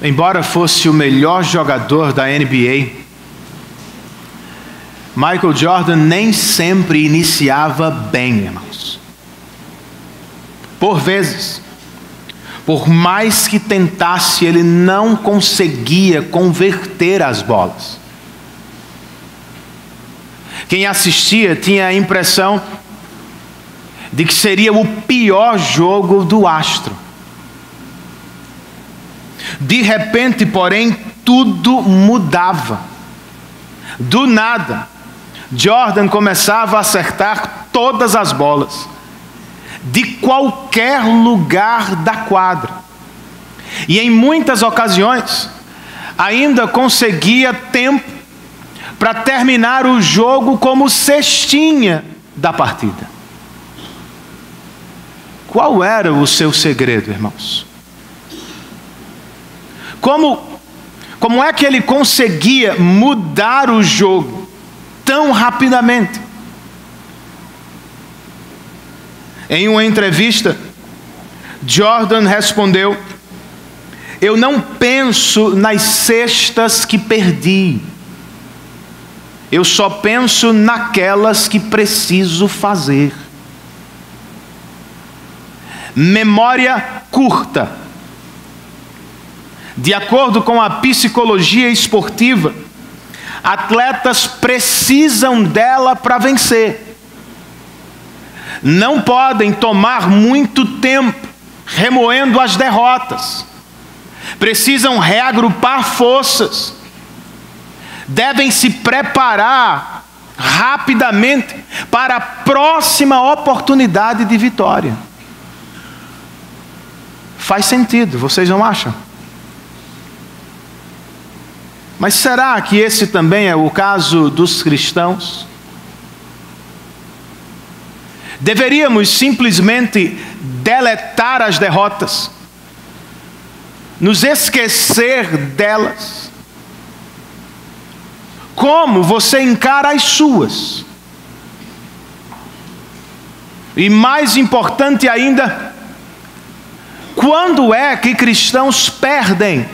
embora fosse o melhor jogador da NBA, Michael Jordan nem sempre iniciava bem, irmãos. Por vezes, por mais que tentasse, ele não conseguia converter as bolas. Quem assistia tinha a impressão de que seria o pior jogo do astro. De repente, porém, tudo mudava. Do nada, Jordan começava a acertar todas as bolas, de qualquer lugar da quadra. E em muitas ocasiões, ainda conseguia tempo para terminar o jogo como cestinha da partida. Qual era o seu segredo, irmãos? Como é que ele conseguia mudar o jogo tão rapidamente? Em uma entrevista, Jordan respondeu: eu não penso nas cestas que perdi. Eu só penso naquelas que preciso fazer. Memória curta. De acordo com a psicologia esportiva, atletas precisam dela para vencer. Não podem tomar muito tempo remoendo as derrotas. Precisam reagrupar forças. Devem se preparar rapidamente para a próxima oportunidade de vitória. Faz sentido, vocês não acham? Mas será que esse também é o caso dos cristãos? Deveríamos simplesmente deletar as derrotas, nos esquecer delas? Como você encara as suas? E mais importante ainda, quando é que cristãos perdem?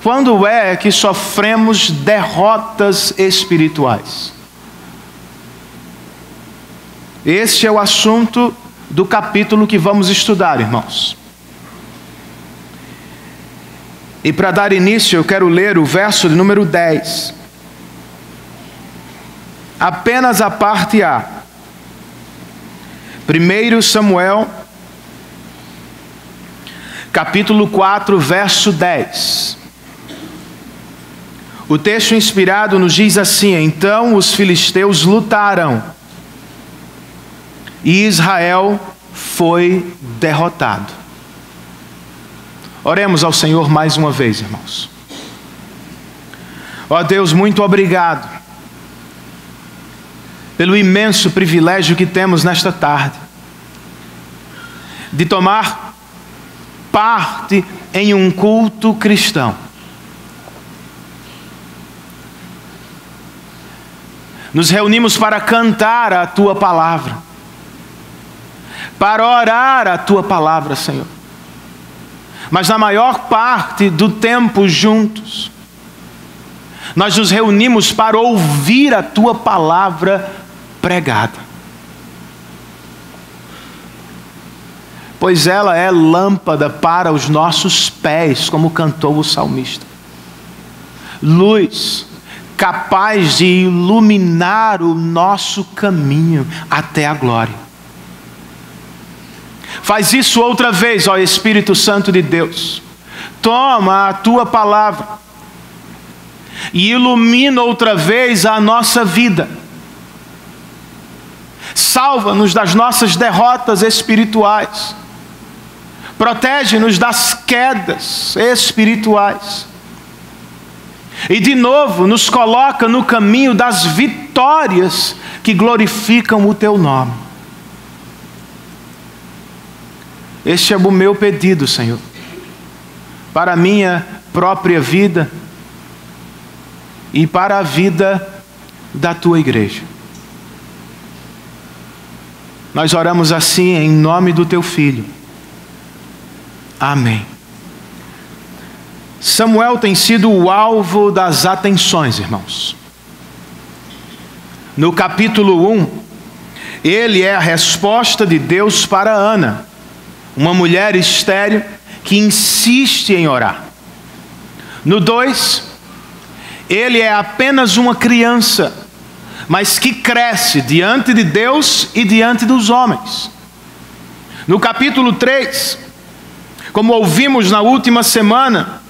Quando é que sofremos derrotas espirituais? Este é o assunto do capítulo que vamos estudar, irmãos. E para dar início, eu quero ler o verso de número 10. Apenas a parte A. 1 Samuel, capítulo 4, verso 10. O texto inspirado nos diz assim: então os filisteus lutaram e Israel foi derrotado. Oremos ao Senhor mais uma vez, irmãos. Ó Deus, muito obrigado pelo imenso privilégio que temos nesta tarde de tomar parte em um culto cristão. Nos reunimos para cantar a Tua palavra, para orar a Tua palavra, Senhor. Mas na maior parte do tempo juntos, nós nos reunimos para ouvir a Tua palavra pregada. Pois ela é lâmpada para os nossos pés, como cantou o salmista. Luz capaz de iluminar o nosso caminho até a glória. Faz isso outra vez, ó Espírito Santo de Deus. Toma a Tua palavra e ilumina outra vez a nossa vida. Salva-nos das nossas derrotas espirituais. Protege-nos das quedas espirituais. E de novo nos coloca no caminho das vitórias que glorificam o Teu nome. Este é o meu pedido, Senhor, para a minha própria vida e para a vida da Tua igreja. Nós oramos assim em nome do Teu Filho, Amém. Samuel tem sido o alvo das atenções, irmãos. No capítulo 1, ele é a resposta de Deus para Ana, uma mulher estéril que insiste em orar. No 2, ele é apenas uma criança, mas que cresce diante de Deus e diante dos homens. No capítulo 3, como ouvimos na última semana,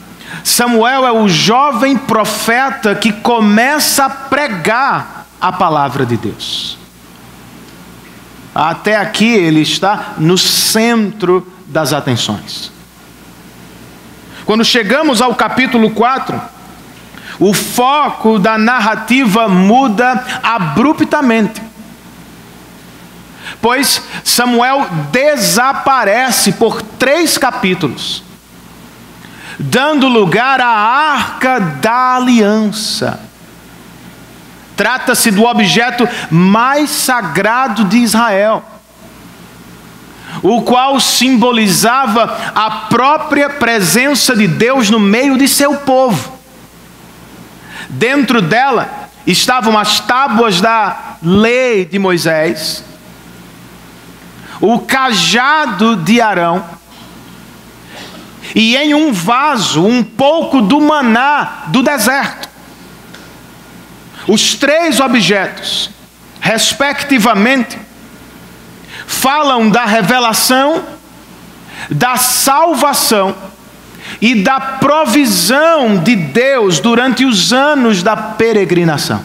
Samuel é o jovem profeta que começa a pregar a palavra de Deus. Até aqui ele está no centro das atenções. Quando chegamos ao capítulo 4, o foco da narrativa muda abruptamente. Pois Samuel desaparece por 3 capítulos, dando lugar à Arca da Aliança. Trata-se do objeto mais sagrado de Israel, o qual simbolizava a própria presença de Deus no meio de seu povo. Dentro dela estavam as tábuas da lei de Moisés, o cajado de Arão, e em um vaso um pouco do maná do deserto. Os 3 objetos, respectivamente, falam da revelação, da salvação e da provisão de Deus durante os anos da peregrinação.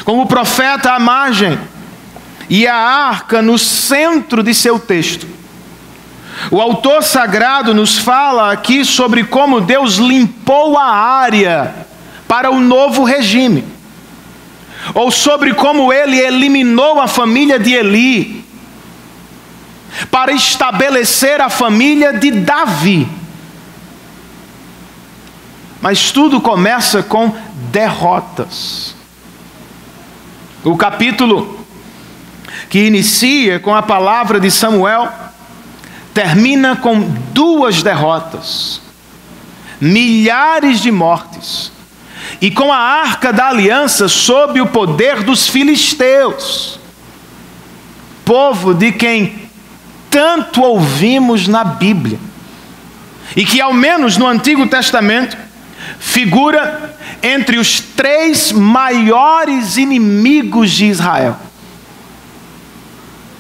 Com o profeta à margem e a arca no centro de seu texto, o autor sagrado nos fala aqui sobre como Deus limpou a área para o novo regime, ou sobre como ele eliminou a família de Eli para estabelecer a família de Davi. Mas tudo começa com derrotas. O capítulo que inicia com a palavra de Samuel termina com 2 derrotas, milhares de mortes, e com a Arca da Aliança sob o poder dos filisteus, povo de quem tanto ouvimos na Bíblia, e que ao menos no Antigo Testamento figura entre os 3 maiores inimigos de Israel.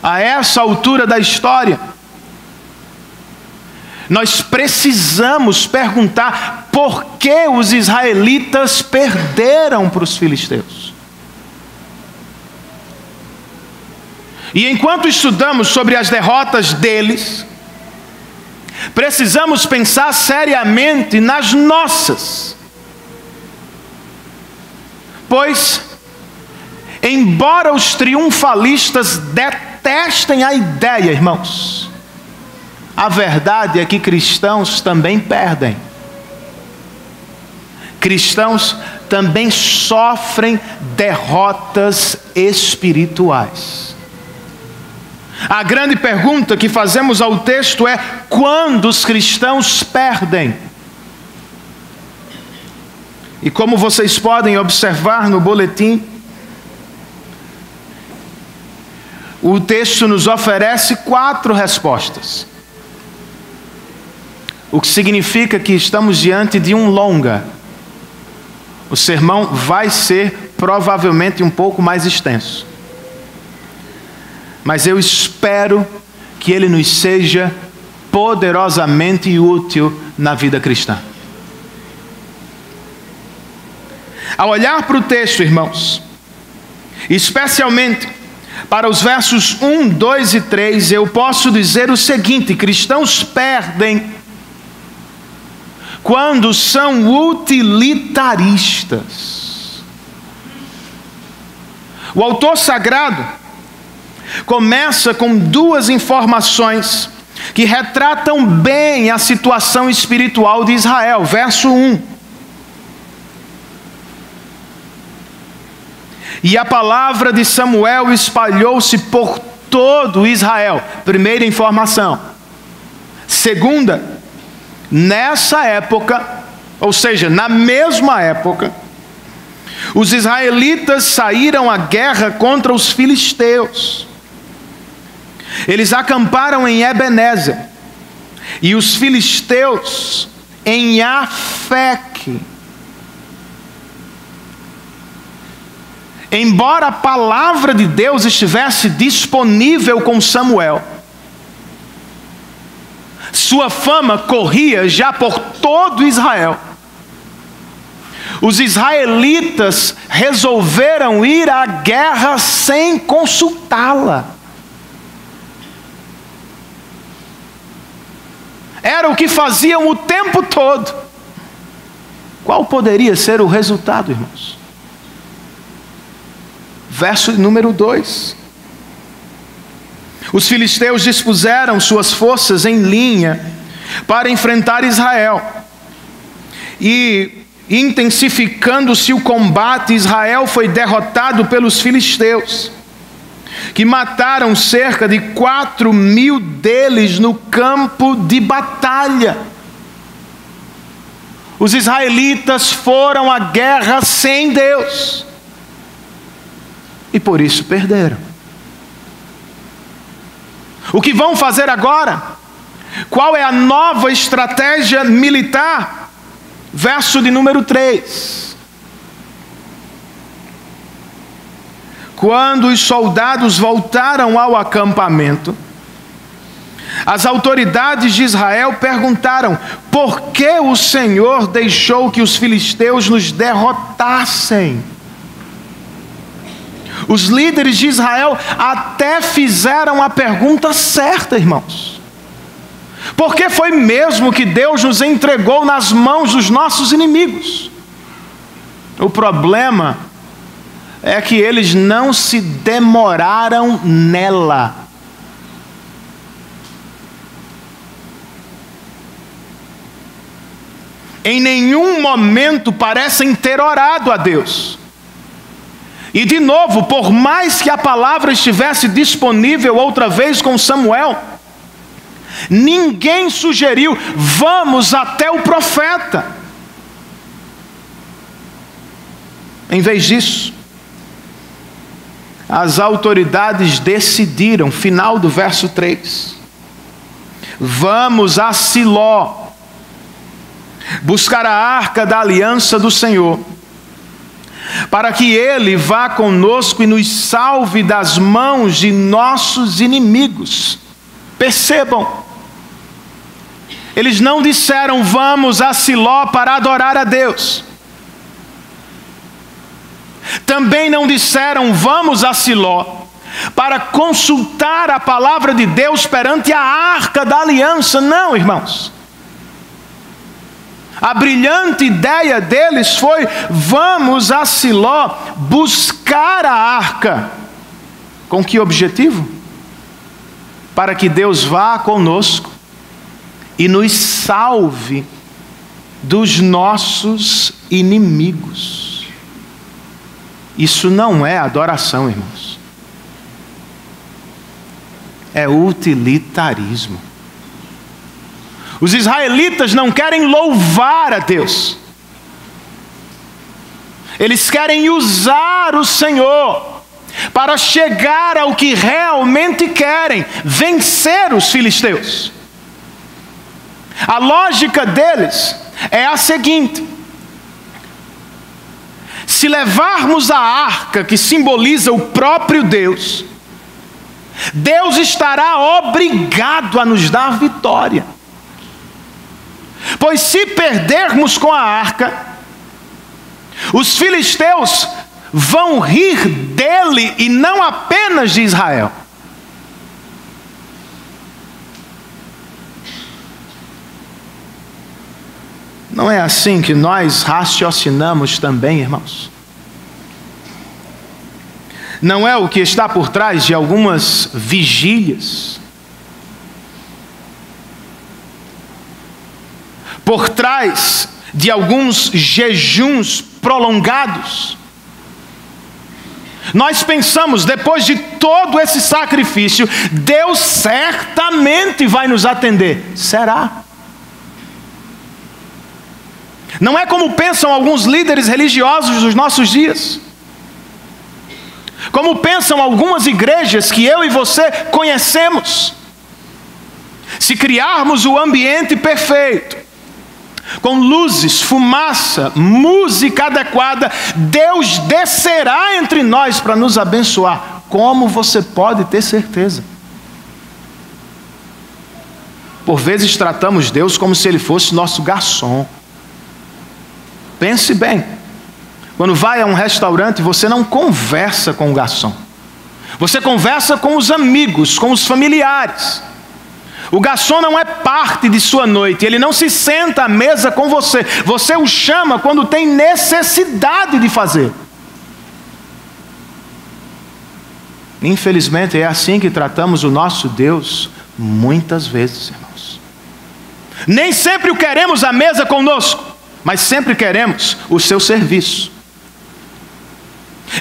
A essa altura da história, nós precisamos perguntar por que os israelitas perderam para os filisteus. E enquanto estudamos sobre as derrotas deles, precisamos pensar seriamente nas nossas. Pois, embora os triunfalistas detestem a ideia, irmãos, a verdade é que cristãos também perdem. Cristãos também sofrem derrotas espirituais. A grande pergunta que fazemos ao texto é: quando os cristãos perdem? E como vocês podem observar no boletim, o texto nos oferece 4 respostas. O que significa que estamos diante de um longa. O sermão vai ser provavelmente um pouco mais extenso, mas eu espero que ele nos seja poderosamente útil na vida cristã. Ao olhar para o texto, irmãos, especialmente para os versos 1, 2 e 3, eu posso dizer o seguinte: cristãos perdem quando são utilitaristas. O autor sagrado começa com 2 informações que retratam bem a situação espiritual de Israel. Verso 1: e a palavra de Samuel espalhou-se por todo Israel. Primeira informação. Segunda, nessa época, ou seja, na mesma época, os israelitas saíram à guerra contra os filisteus. Eles acamparam em Ebenezer e os filisteus em Afeque. Embora a palavra de Deus estivesse disponível com Samuel, sua fama corria já por todo Israel. Os israelitas resolveram ir à guerra sem consultá-la. Era o que faziam o tempo todo. Qual poderia ser o resultado, irmãos? Verso número 2. Os filisteus dispuseram suas forças em linha para enfrentar Israel. E, intensificando-se o combate, Israel foi derrotado pelos filisteus, que mataram cerca de 4.000 deles no campo de batalha. Os israelitas foram à guerra sem Deus e por isso perderam. O que vão fazer agora? Qual é a nova estratégia militar? Verso de número 3. Quando os soldados voltaram ao acampamento, as autoridades de Israel perguntaram: por que o Senhor deixou que os filisteus nos derrotassem? Os líderes de Israel até fizeram a pergunta certa, irmãos. Por que foi mesmo que Deus nos entregou nas mãos dos nossos inimigos? O problema é que eles não se demoraram nela. Em nenhum momento parecem ter orado a Deus. E de novo, por mais que a palavra estivesse disponível outra vez com Samuel, ninguém sugeriu: vamos até o profeta. Em vez disso, as autoridades decidiram, final do verso 3, vamos a Siló, buscar a arca da aliança do Senhor, para que ele vá conosco e nos salve das mãos de nossos inimigos. Percebam, eles não disseram vamos a Siló para adorar a Deus. Também não disseram vamos a Siló para consultar a palavra de Deus perante a arca da aliança. Não, irmãos. A brilhante ideia deles foi: vamos a Siló buscar a arca. Com que objetivo? Para que Deus vá conosco e nos salve dos nossos inimigos. Isso não é adoração, irmãos. É utilitarismo. Os israelitas não querem louvar a Deus. Eles querem usar o Senhor para chegar ao que realmente querem: vencer os filisteus. A lógica deles é a seguinte: se levarmos a arca, que simboliza o próprio Deus, Deus estará obrigado a nos dar vitória. Pois se perdermos com a arca, os filisteus vão rir dele e não apenas de Israel. Não é assim que nós raciocinamos também, irmãos? Não é o que está por trás de algumas vigílias? Por trás de alguns jejuns prolongados? Nós pensamos, depois de todo esse sacrifício, Deus certamente vai nos atender. Será? Não é como pensam alguns líderes religiosos dos nossos dias. Como pensam algumas igrejas que eu e você conhecemos. Se criarmos o ambiente perfeito, com luzes, fumaça, música adequada, Deus descerá entre nós para nos abençoar. Como você pode ter certeza? Por vezes tratamos Deus como se Ele fosse nosso garçom. Pense bem, quando vai a um restaurante, você não conversa com o garçom. Você conversa com os amigos, com os familiares. O garçom não é parte de sua noite, ele não se senta à mesa com você. Você o chama quando tem necessidade de fazer. Infelizmente é assim que tratamos o nosso Deus muitas vezes, irmãos. Nem sempre o queremos à mesa conosco, mas sempre queremos o seu serviço.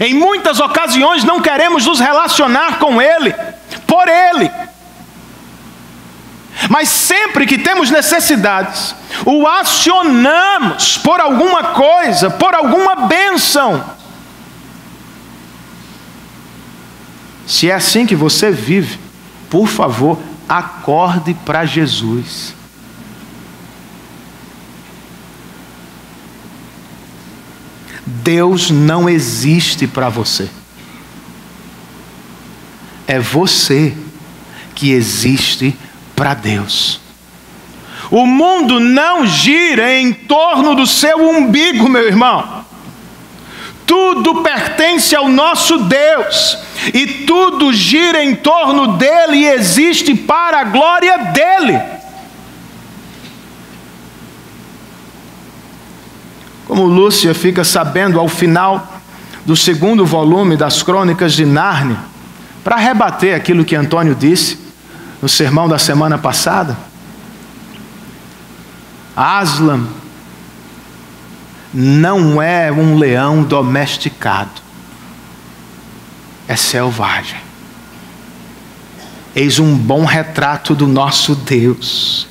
Em muitas ocasiões não queremos nos relacionar com Ele, por Ele. Mas sempre que temos necessidades, o acionamos por alguma coisa, por alguma bênção. Se é assim que você vive, por favor, acorde para Jesus. Deus não existe para você. É você que existe para Deus. O mundo não gira em torno do seu umbigo, meu irmão. Tudo pertence ao nosso Deus. E tudo gira em torno dele e existe para a glória dele. Como Lúcia fica sabendo ao final do 2º volume das Crônicas de Nárnia, para rebater aquilo que Antônio disse no sermão da semana passada, Aslan não é um leão domesticado, é selvagem. Eis um bom retrato do nosso Deus.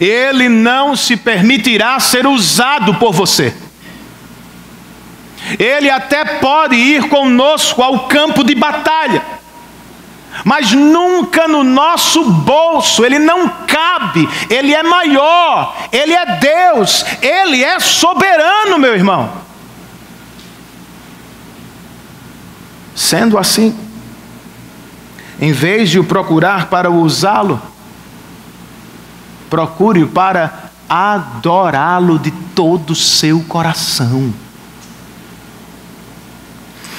Ele não se permitirá ser usado por você. Ele até pode ir conosco ao campo de batalha, mas nunca no nosso bolso. Ele não cabe. Ele é maior. Ele é Deus. Ele é soberano, meu irmão. Sendo assim, em vez de o procurar para usá-lo, procure-o para adorá-lo de todo o seu coração.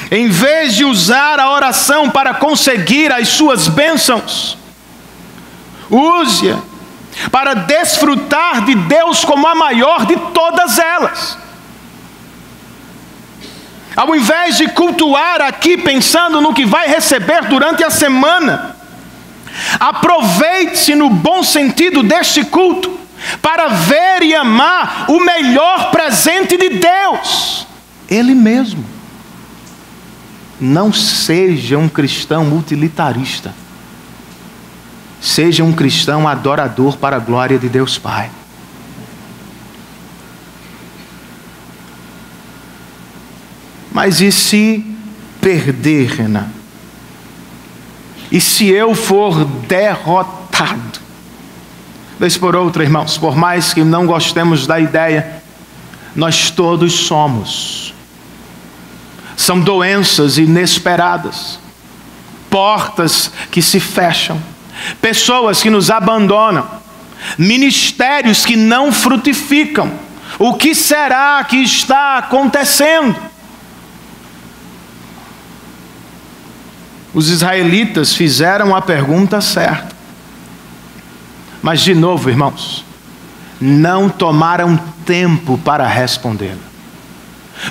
Em vez de usar a oração para conseguir as suas bênçãos, use-a para desfrutar de Deus como a maior de todas elas. Ao invés de cultuar aqui pensando no que vai receber durante a semana, aproveite-se no bom sentido deste culto para ver e amar o melhor presente de Deus, Ele mesmo. Não seja um cristão utilitarista. Seja um cristão adorador para a glória de Deus Pai. Mas e se perder, Renan? E se eu for derrotado? Vez por outra, irmãos, por mais que não gostemos da ideia, nós todos somos. São doenças inesperadas, portas que se fecham, pessoas que nos abandonam, ministérios que não frutificam. O que será que está acontecendo? Os israelitas fizeram a pergunta certa. Mas de novo, irmãos, não tomaram tempo para respondê-la.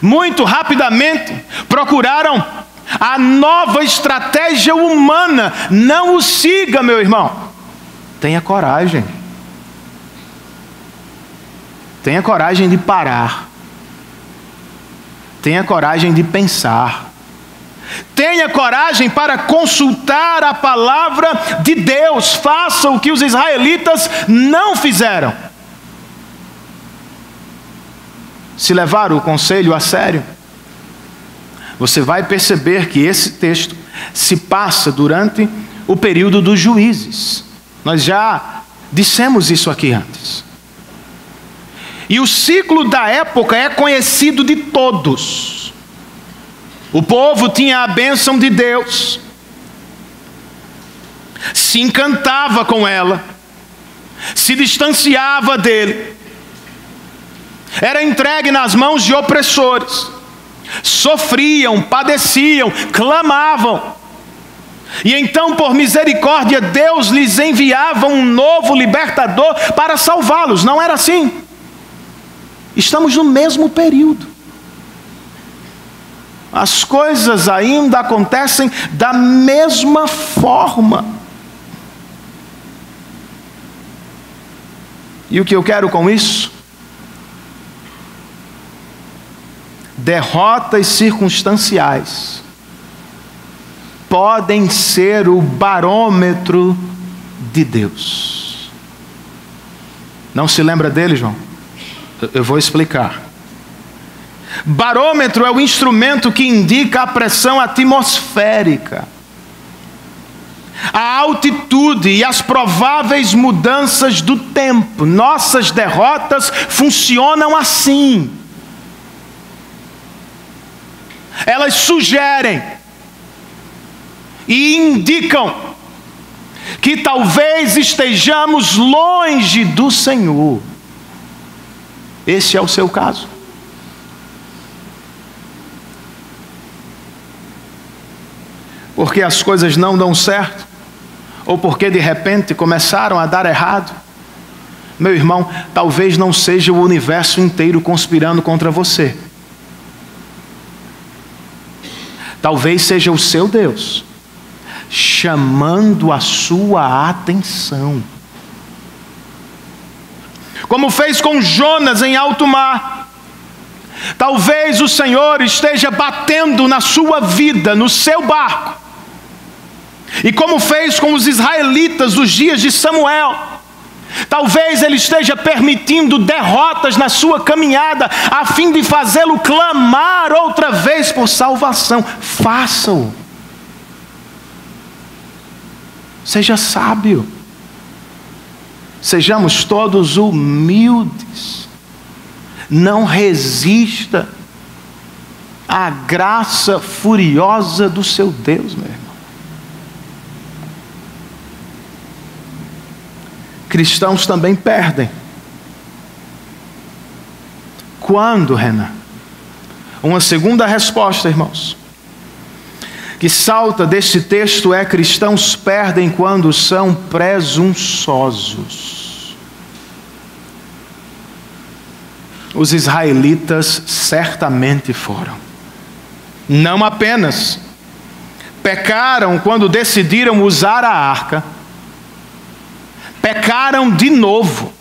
Muito rapidamente procuraram a nova estratégia humana. Não o siga, meu irmão. Tenha coragem. Tenha coragem de parar. Tenha coragem de pensar. Tenha coragem para consultar a palavra de Deus. Faça o que os israelitas não fizeram. Se levar o conselho a sério, você vai perceber que esse texto se passa durante o período dos juízes. Nós já dissemos isso aqui antes. E o ciclo da época é conhecido de todos. O povo tinha a bênção de Deus, se encantava com ela, se distanciava dele, era entregue nas mãos de opressores, sofriam, padeciam, clamavam. E então, por misericórdia, Deus lhes enviava um novo libertador para salvá-los. Não era assim. Estamos no mesmo período. As coisas ainda acontecem da mesma forma. E o que eu quero com isso? Derrotas circunstanciais podem ser o barômetro de Deus. Não se lembra dele, João? Eu vou explicar. Barômetro é o instrumento que indica a pressão atmosférica, a altitude e as prováveis mudanças do tempo. Nossas derrotas funcionam assim. Elas sugerem e indicam que talvez estejamos longe do Senhor. Esse é o seu caso. Porque as coisas não dão certo, ou porque de repente começaram a dar errado. Meu irmão, talvez não seja o universo inteiro conspirando contra você. Talvez seja o seu Deus chamando a sua atenção. Como fez com Jonas em alto mar. Talvez o Senhor esteja batendo na sua vida, no seu barco. E como fez com os israelitas nos dias de Samuel. Talvez Ele esteja permitindo derrotas na sua caminhada, a fim de fazê-lo clamar outra vez por salvação. Faça-o. Seja sábio. Sejamos todos humildes. Não resista à graça furiosa do seu Deus, meu irmão. Cristãos também perdem. Quando, Renan? Uma segunda resposta, irmãos, que salta deste texto é: cristãos perdem quando são presunçosos. Os israelitas certamente foram. Não apenas pecaram quando decidiram usar a arca, pecaram de novo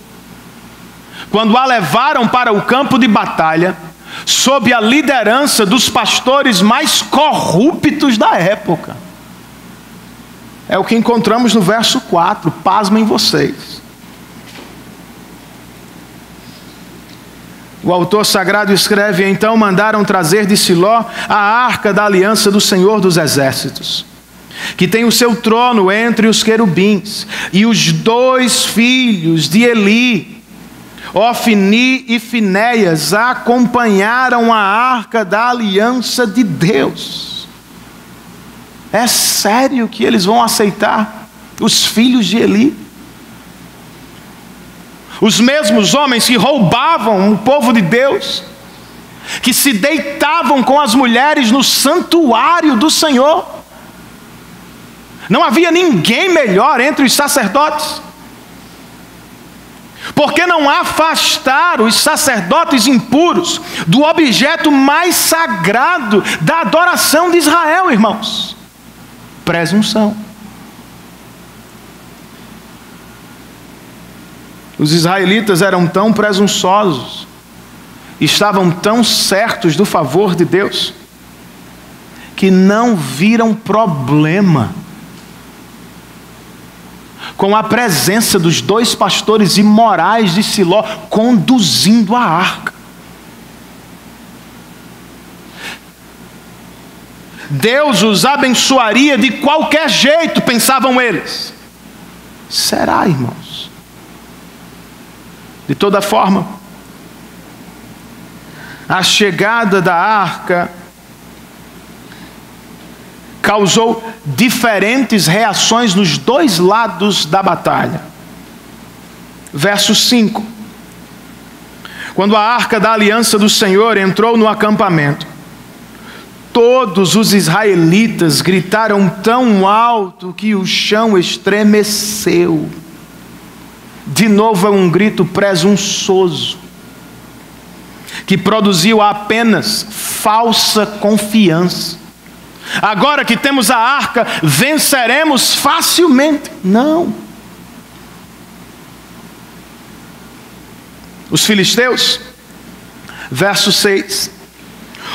quando a levaram para o campo de batalha sob a liderança dos pastores mais corruptos da época. É o que encontramos no verso 4. Pasmem vocês. O autor sagrado escreve: então mandaram trazer de Siló a arca da aliança do Senhor dos Exércitos, que tem o seu trono entre os querubins, e os 2 filhos de Eli, Ofni e Finéias, acompanharam a arca da aliança de Deus. É sério que eles vão aceitar os filhos de Eli? Os mesmos homens que roubavam o povo de Deus, que se deitavam com as mulheres no santuário do Senhor. Não havia ninguém melhor entre os sacerdotes. Por que não afastar os sacerdotes impuros do objeto mais sagrado da adoração de Israel, irmãos? Presunção. Os israelitas eram tão presunçosos, estavam tão certos do favor de Deus, que não viram problema com a presença dos 2 pastores imorais de Siló conduzindo a arca. Deus os abençoaria de qualquer jeito, pensavam eles. Será, irmãos? De toda forma, a chegada da arca causou diferentes reações nos 2 lados da batalha. Verso 5. Quando a arca da aliança do Senhor entrou no acampamento, todos os israelitas gritaram tão alto que o chão estremeceu. De novo é um grito presunçoso, que produziu apenas falsa confiança. Agora que temos a arca, venceremos facilmente. Não. Os filisteus, verso 6,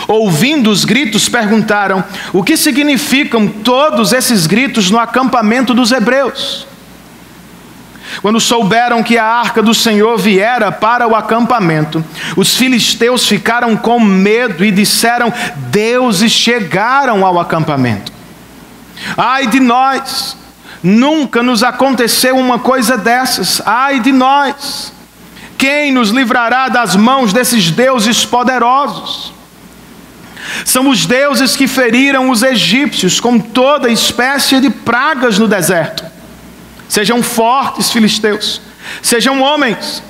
ouvindo os gritos, perguntaram: o que significam todos esses gritos no acampamento dos hebreus? Quando souberam que a arca do Senhor viera para o acampamento, os filisteus ficaram com medo e disseram: deuses chegaram ao acampamento. Ai de nós! Nunca nos aconteceu uma coisa dessas. Ai de nós! Quem nos livrará das mãos desses deuses poderosos? São os deuses que feriram os egípcios com toda espécie de pragas no deserto. Sejam fortes, filisteus, sejam homens,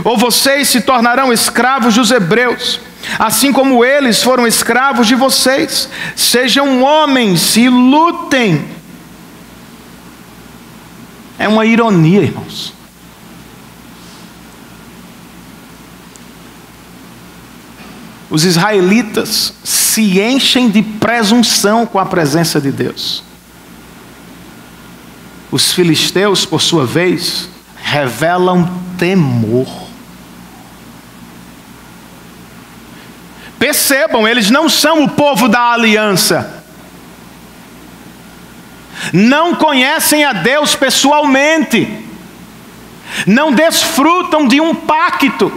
ou vocês se tornarão escravos dos hebreus, assim como eles foram escravos de vocês. Sejam homens e lutem. É uma ironia, irmãos. Os israelitas se enchem de presunção com a presença de Deus. Os filisteus, por sua vez, revelam temor. Percebam, eles não são o povo da aliança. Não conhecem a Deus pessoalmente. Não desfrutam de um pacto.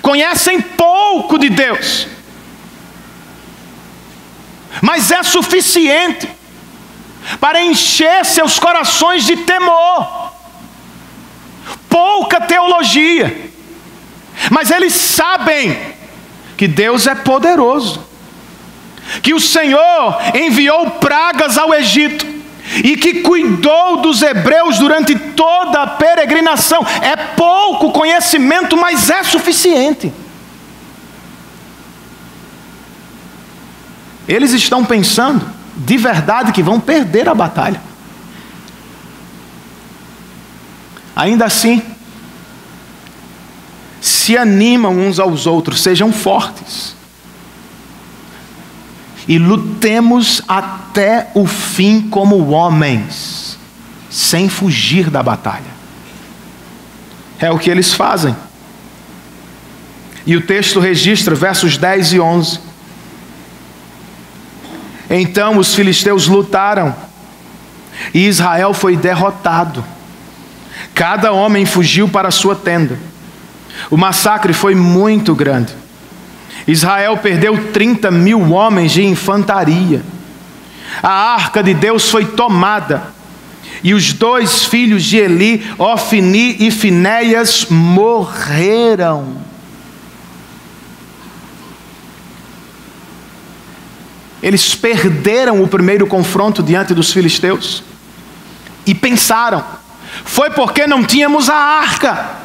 Conhecem pouco de Deus. Mas é suficiente para encher seus corações de temor. Pouca teologia, mas eles sabem que Deus é poderoso, que o Senhor enviou pragas ao Egito e que cuidou dos hebreus durante toda a peregrinação. É pouco conhecimento, mas é suficiente. Eles estão pensando de verdade que vão perder a batalha. Ainda assim, se animam uns aos outros: sejam fortes e lutemos até o fim como homens, sem fugir da batalha. É o que eles fazem. E o texto registra versos 10 e 11. Então os filisteus lutaram e Israel foi derrotado. Cada homem fugiu para a sua tenda. O massacre foi muito grande. Israel perdeu 30.000 homens de infantaria. A arca de Deus foi tomada e os 2 filhos de Eli, Ofni e Finéias, morreram. Eles perderam o primeiro confronto diante dos filisteus e pensaram: foi porque não tínhamos a arca.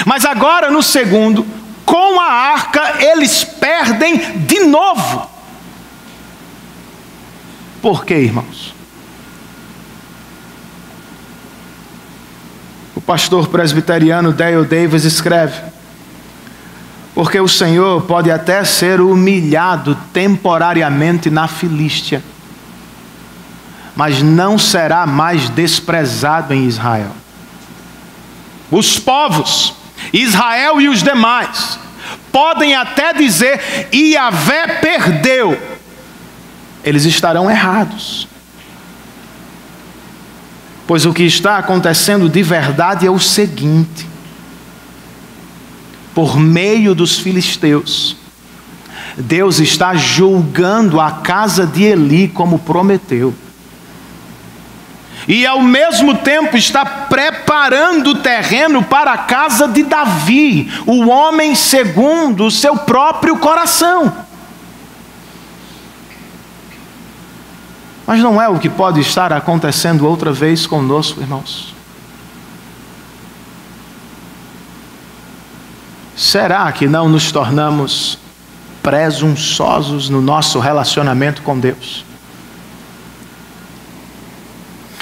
Mas agora no segundo, com a arca, eles perdem de novo. Por quê, irmãos? O pastor presbiteriano Dale Davis escreve: porque o Senhor pode até ser humilhado temporariamente na Filístia, mas não será mais desprezado em Israel. Os povos, Israel e os demais, podem até dizer: Yahvé perdeu. Eles estarão errados. Pois o que está acontecendo de verdade é o seguinte: por meio dos filisteus, Deus está julgando a casa de Eli como prometeu. E ao mesmo tempo está preparando o terreno para a casa de Davi, o homem segundo o seu próprio coração. Mas não é o que pode estar acontecendo outra vez conosco, irmãos. Será que não nos tornamos presunçosos no nosso relacionamento com Deus?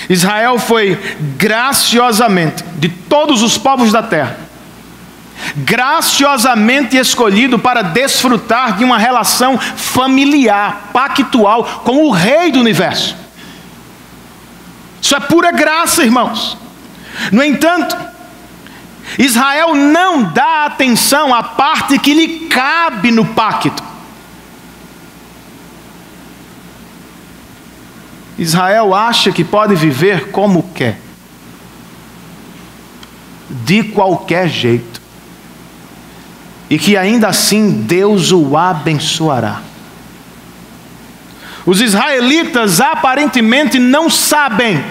Israel foi graciosamente, de todos os povos da terra, graciosamente escolhido para desfrutar de uma relação familiar, pactual com o Rei do Universo. Isso é pura graça, irmãos. No entanto, Israel não dá atenção à parte que lhe cabe no pacto. Israel acha que pode viver como quer, de qualquer jeito, e que ainda assim Deus o abençoará. Os israelitas aparentemente não sabem,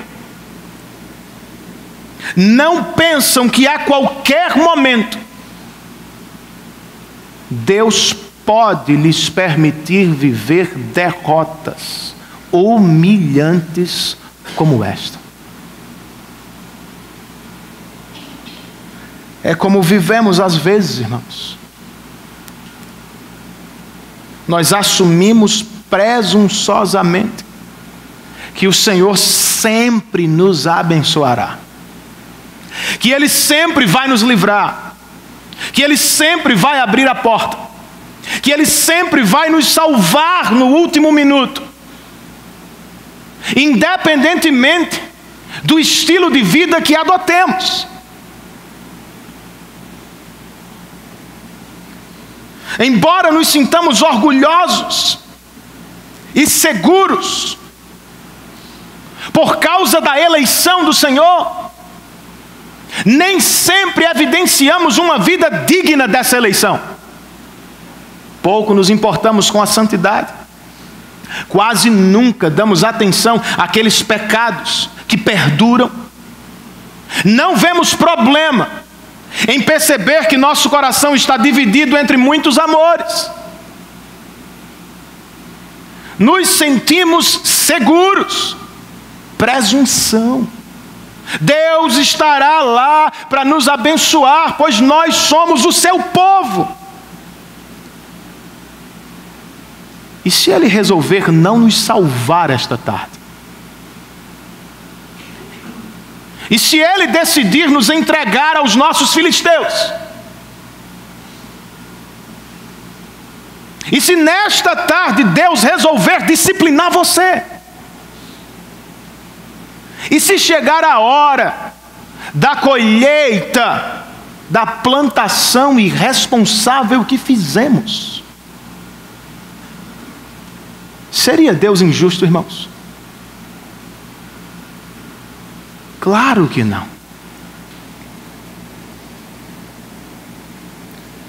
não pensam que a qualquer momento Deus pode lhes permitir viver derrotas humilhantes como esta. É como vivemos às vezes, irmãos. Nós assumimos presunçosamente que o Senhor sempre nos abençoará, que Ele sempre vai nos livrar, que Ele sempre vai abrir a porta, que Ele sempre vai nos salvar no último minuto, independentemente do estilo de vida que adotemos. Embora nos sintamos orgulhosos e seguros por causa da eleição do Senhor, nem sempre evidenciamos uma vida digna dessa eleição. Pouco nos importamos com a santidade. Quase nunca damos atenção àqueles pecados que perduram. Não vemos problema em perceber que nosso coração está dividido entre muitos amores. Nos sentimos seguros. Presunção. Deus estará lá para nos abençoar, pois nós somos o seu povo. E se Ele resolver não nos salvar esta tarde? E se Ele decidir nos entregar aos nossos filisteus? E se nesta tarde Deus resolver disciplinar você? E se chegar a hora da colheita, da plantação irresponsável que fizemos? Seria Deus injusto, irmãos? Claro que não.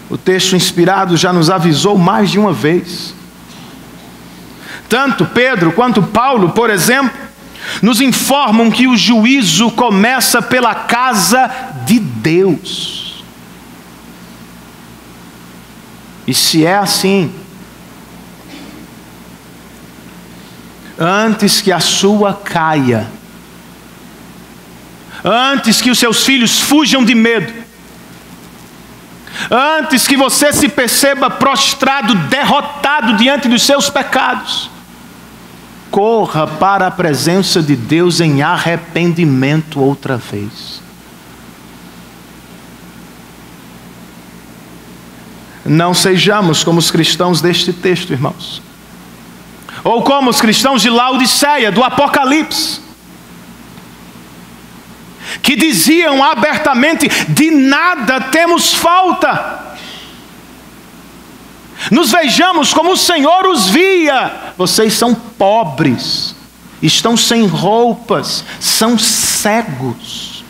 O texto inspirado já nos avisou mais de uma vez. Tanto Pedro quanto Paulo, por exemplo, nos informam que o juízo começa pela casa de Deus. E se é assim, antes que a sua caia, antes que os seus filhos fujam de medo, antes que você se perceba prostrado, derrotado diante dos seus pecados, corra para a presença de Deus em arrependimento outra vez. Não sejamos como os cristãos deste texto, irmãos, ou como os cristãos de Laodiceia, do Apocalipse, que diziam abertamente: de nada temos falta. Nos vejamos como o Senhor os via. Vocês são pobres, estão sem roupas, são cegos.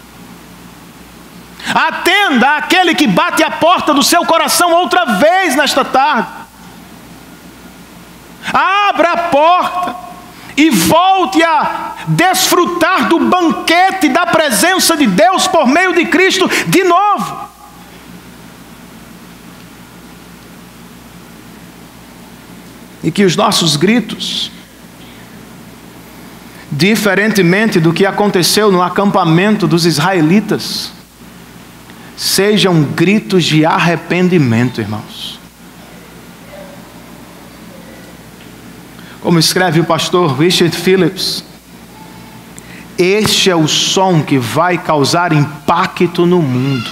Atenda àquele que bate a porta do seu coração outra vez nesta tarde. Abra a porta e volte a desfrutar do banquete da presença de Deus por meio de Cristo de novo. E que os nossos gritos, diferentemente do que aconteceu no acampamento dos israelitas, sejam gritos de arrependimento, irmãos. Como escreve o pastor Richard Phillips, este é o som que vai causar impacto no mundo.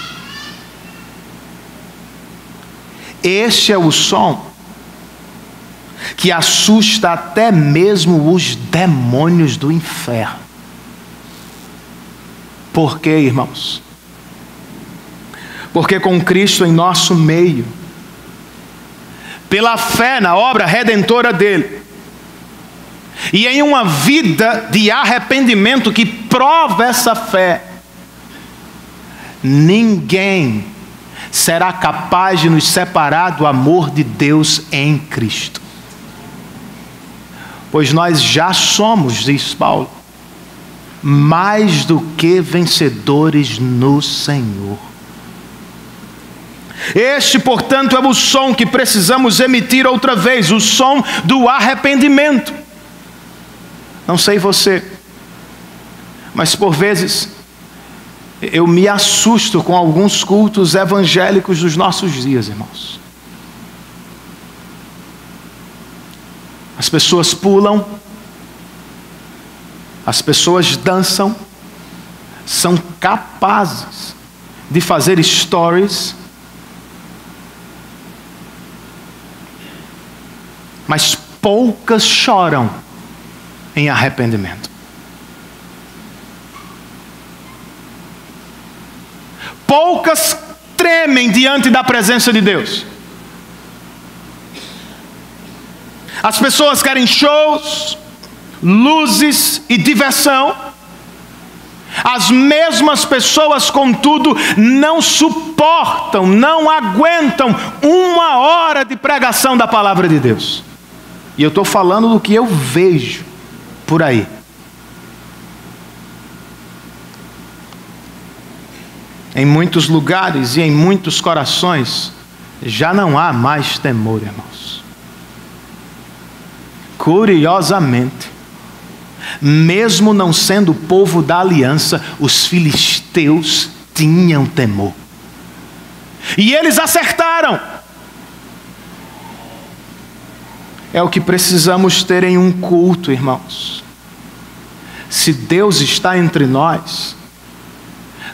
Este é o som que assusta até mesmo os demônios do inferno. Por quê, irmãos? Porque com Cristo em nosso meio, pela fé na obra redentora dele, e em uma vida de arrependimento que prova essa fé, ninguém será capaz de nos separar do amor de Deus em Cristo. Pois nós já somos, diz Paulo, mais do que vencedores no Senhor. Este, portanto, é o som que precisamos emitir outra vez, o som do arrependimento. Não sei você, mas por vezes eu me assusto com alguns cultos evangélicos dos nossos dias, irmãos. As pessoas pulam, as pessoas dançam, são capazes de fazer stories, mas poucas choram em arrependimento. Poucas tremem diante da presença de Deus. As pessoas querem shows, luzes e diversão. As mesmas pessoas, contudo, não suportam, não aguentam 1 hora de pregação da palavra de Deus. E eu estou falando do que eu vejo por aí. Em muitos lugares e em muitos corações já não há mais temor, irmãos. Curiosamente, mesmo não sendo o povo da aliança, os filisteus tinham temor. E eles acertaram. É o que precisamos ter em um culto, irmãos. Se Deus está entre nós,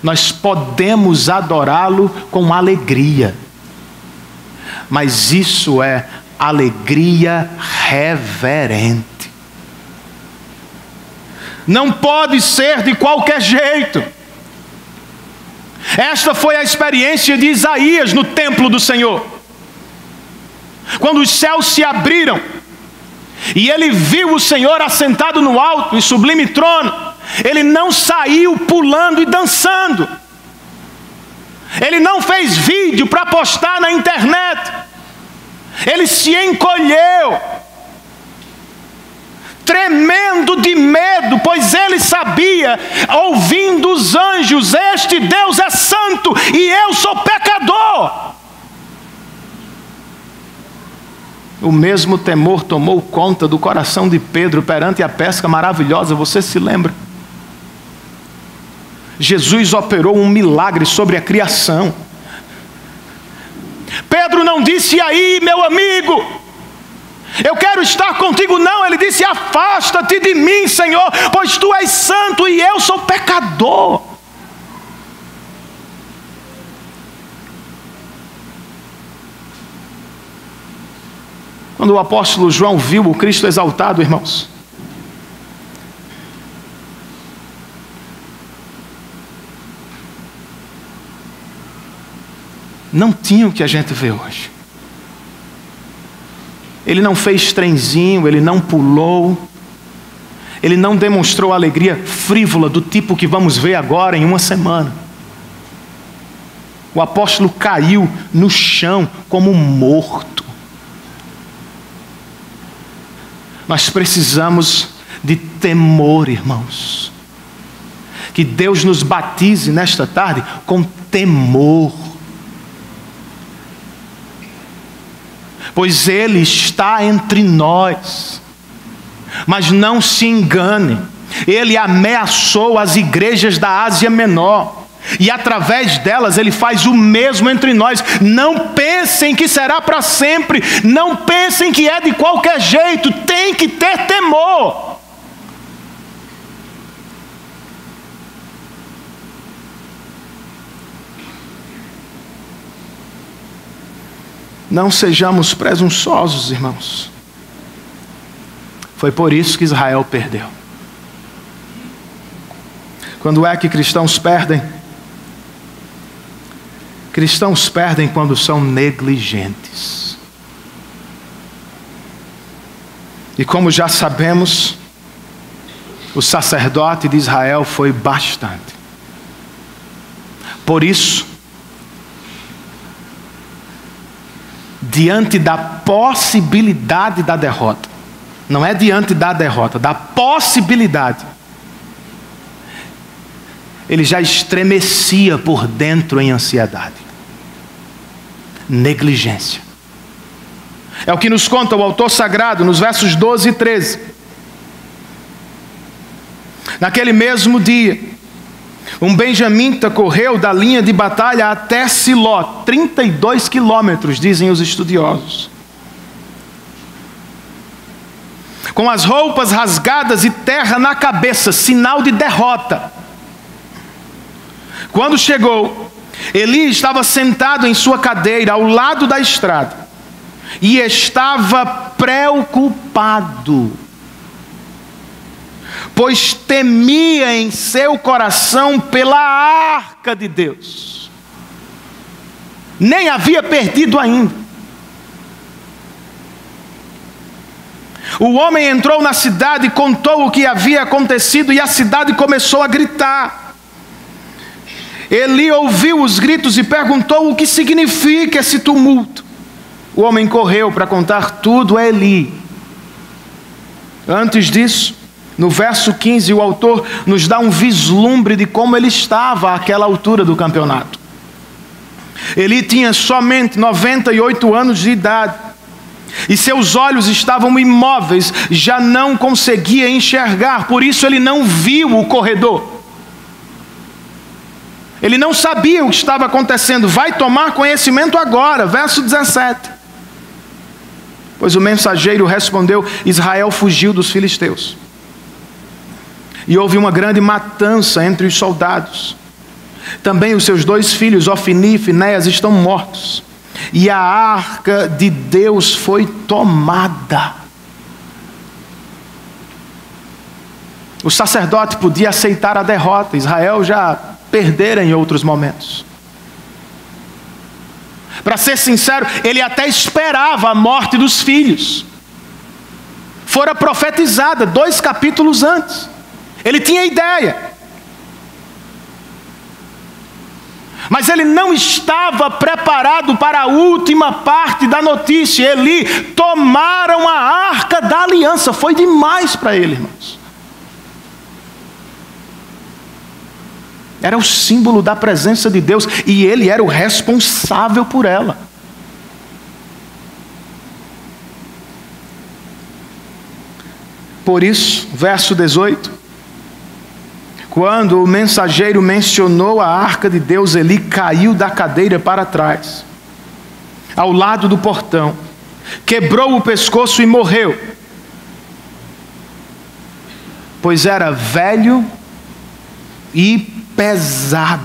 nós podemos adorá-lo com alegria. Mas isso é alegria reverente. Não pode ser de qualquer jeito. Esta foi a experiência de Isaías no templo do Senhor. Quando os céus se abriram e ele viu o Senhor assentado no alto e sublime trono, ele não saiu pulando e dançando. Ele não fez vídeo para postar na internet. Ele se encolheu, tremendo de medo, pois ele sabia, ouvindo os anjos: este Deus é santo e eu sou pecador. O mesmo temor tomou conta do coração de Pedro perante a pesca maravilhosa. Você se lembra? Jesus operou um milagre sobre a criação. Pedro não disse: e aí, meu amigo, eu quero estar contigo. Não, ele disse: afasta-te de mim, Senhor, pois tu és santo e eu sou pecador. Quando o apóstolo João viu o Cristo exaltado, irmãos, não tinha o que a gente vê hoje. Ele não fez trenzinho, ele não pulou, ele não demonstrou alegria frívola do tipo que vamos ver agora em uma semana. O apóstolo caiu no chão como morto. Nós precisamos de temor, irmãos. Que Deus nos batize nesta tarde com temor. Pois Ele está entre nós. Mas não se engane, Ele ameaçou as igrejas da Ásia Menor. E através delas Ele faz o mesmo entre nós. Não pensem que será para sempre. Não pensem que é de qualquer jeito. Tem que ter temor. Não sejamos presunçosos, irmãos. Foi por isso que Israel perdeu. Quando é que cristãos perdem? Cristãos perdem quando são negligentes. E como já sabemos, o sacerdote de Israel foi bastante. Por isso, diante da possibilidade da derrota, não é diante da derrota, da possibilidade, ele já estremecia por dentro em ansiedade. Negligência. É o que nos conta o autor sagrado nos versos 12 e 13. Naquele mesmo dia, um benjamita correu da linha de batalha até Siló, 32 quilômetros, dizem os estudiosos. Com as roupas rasgadas e terra na cabeça, sinal de derrota. Quando chegou, Eli estava sentado em sua cadeira ao lado da estrada e estava preocupado, pois temia em seu coração pela arca de Deus. Nem havia perdido ainda. O homem entrou na cidade e contou o que havia acontecido, e a cidade começou a gritar. Eli ouviu os gritos e perguntou o que significa esse tumulto. O homem correu para contar tudo a Eli. Antes disso, no verso 15, o autor nos dá um vislumbre de como ele estava àquela altura do campeonato. Eli tinha somente 98 anos de idade, e seus olhos estavam imóveis, já não conseguia enxergar, por isso ele não viu o corredor. Ele não sabia o que estava acontecendo. Vai tomar conhecimento agora. Verso 17. Pois o mensageiro respondeu: Israel fugiu dos filisteus. E houve uma grande matança entre os soldados. Também os seus 2 filhos, Ofni e Finéias, estão mortos. E a arca de Deus foi tomada. O sacerdote podia aceitar a derrota. Israel já perdera em outros momentos. Para ser sincero, ele até esperava a morte dos filhos. Fora profetizada 2 capítulos antes. Ele tinha ideia. Mas ele não estava preparado para a última parte da notícia. Eli, tomaram a arca da aliança. Foi demais para ele, irmãos. Era o símbolo da presença de Deus, e ele era o responsável por ela. Por isso, verso 18, quando o mensageiro mencionou a arca de Deus, Eli caiu da cadeira para trás, ao lado do portão, quebrou o pescoço e morreu, pois era velho e pesado.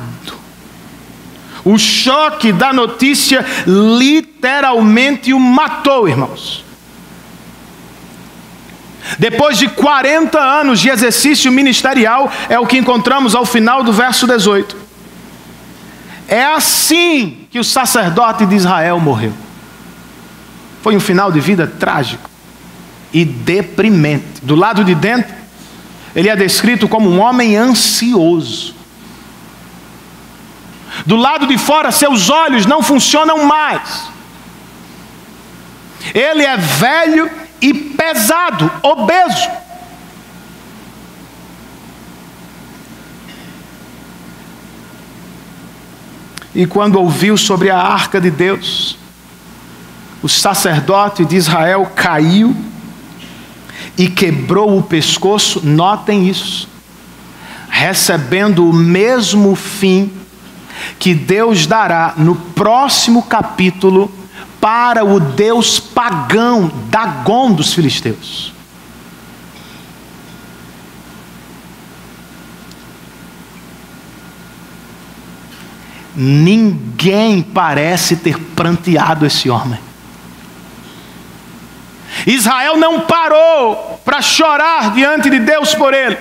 O choque da notícia literalmente o matou, irmãos. Depois de 40 anos de exercício ministerial, é o que encontramos ao final do verso 18. É assim que o sacerdote de Israel morreu. Foi um final de vida trágico e deprimente. Do lado de dentro, ele é descrito como um homem ansioso. Do lado de fora, seus olhos não funcionam mais. Ele é velho e pesado, obeso. E quando ouviu sobre a arca de Deus, o sacerdote de Israel caiu e quebrou o pescoço, notem isso, recebendo o mesmo fim que Deus dará no próximo capítulo para o deus pagão Dagom dos filisteus. Ninguém parece ter pranteado esse homem. Israel não parou para chorar diante de Deus por ele.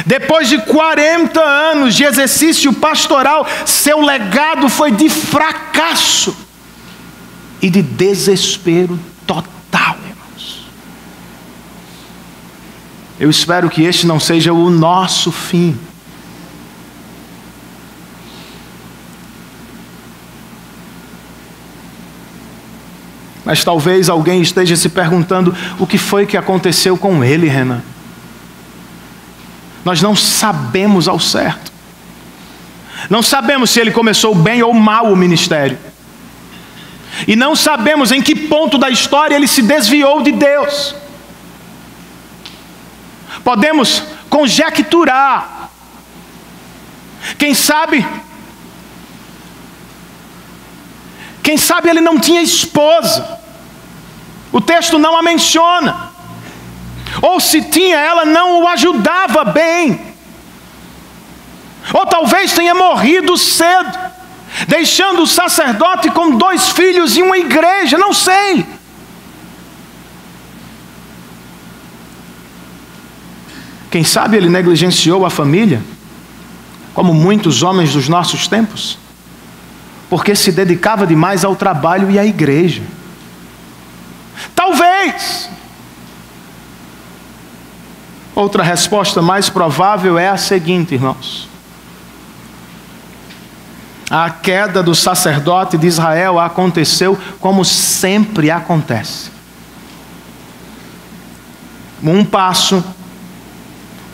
Depois de 40 anos de exercício pastoral, seu legado foi de fracasso e de desespero total, irmãos. Eu espero que este não seja o nosso fim. Mas talvez alguém esteja se perguntando: o que foi que aconteceu com ele, Renan? Nós não sabemos ao certo. Não sabemos se ele começou bem ou mal o ministério. E não sabemos em que ponto da história ele se desviou de Deus. Podemos conjecturar. Quem sabe ele não tinha esposa. O texto não a menciona. Ou se tinha, ela não o ajudava bem. Ou talvez tenha morrido cedo, deixando o sacerdote com 2 filhos e uma igreja, não sei. Quem sabe ele negligenciou a família, como muitos homens dos nossos tempos, porque se dedicava demais ao trabalho e à igreja. Talvez. Outra resposta mais provável é a seguinte, irmãos. A queda do sacerdote de Israel aconteceu como sempre acontece. Um passo,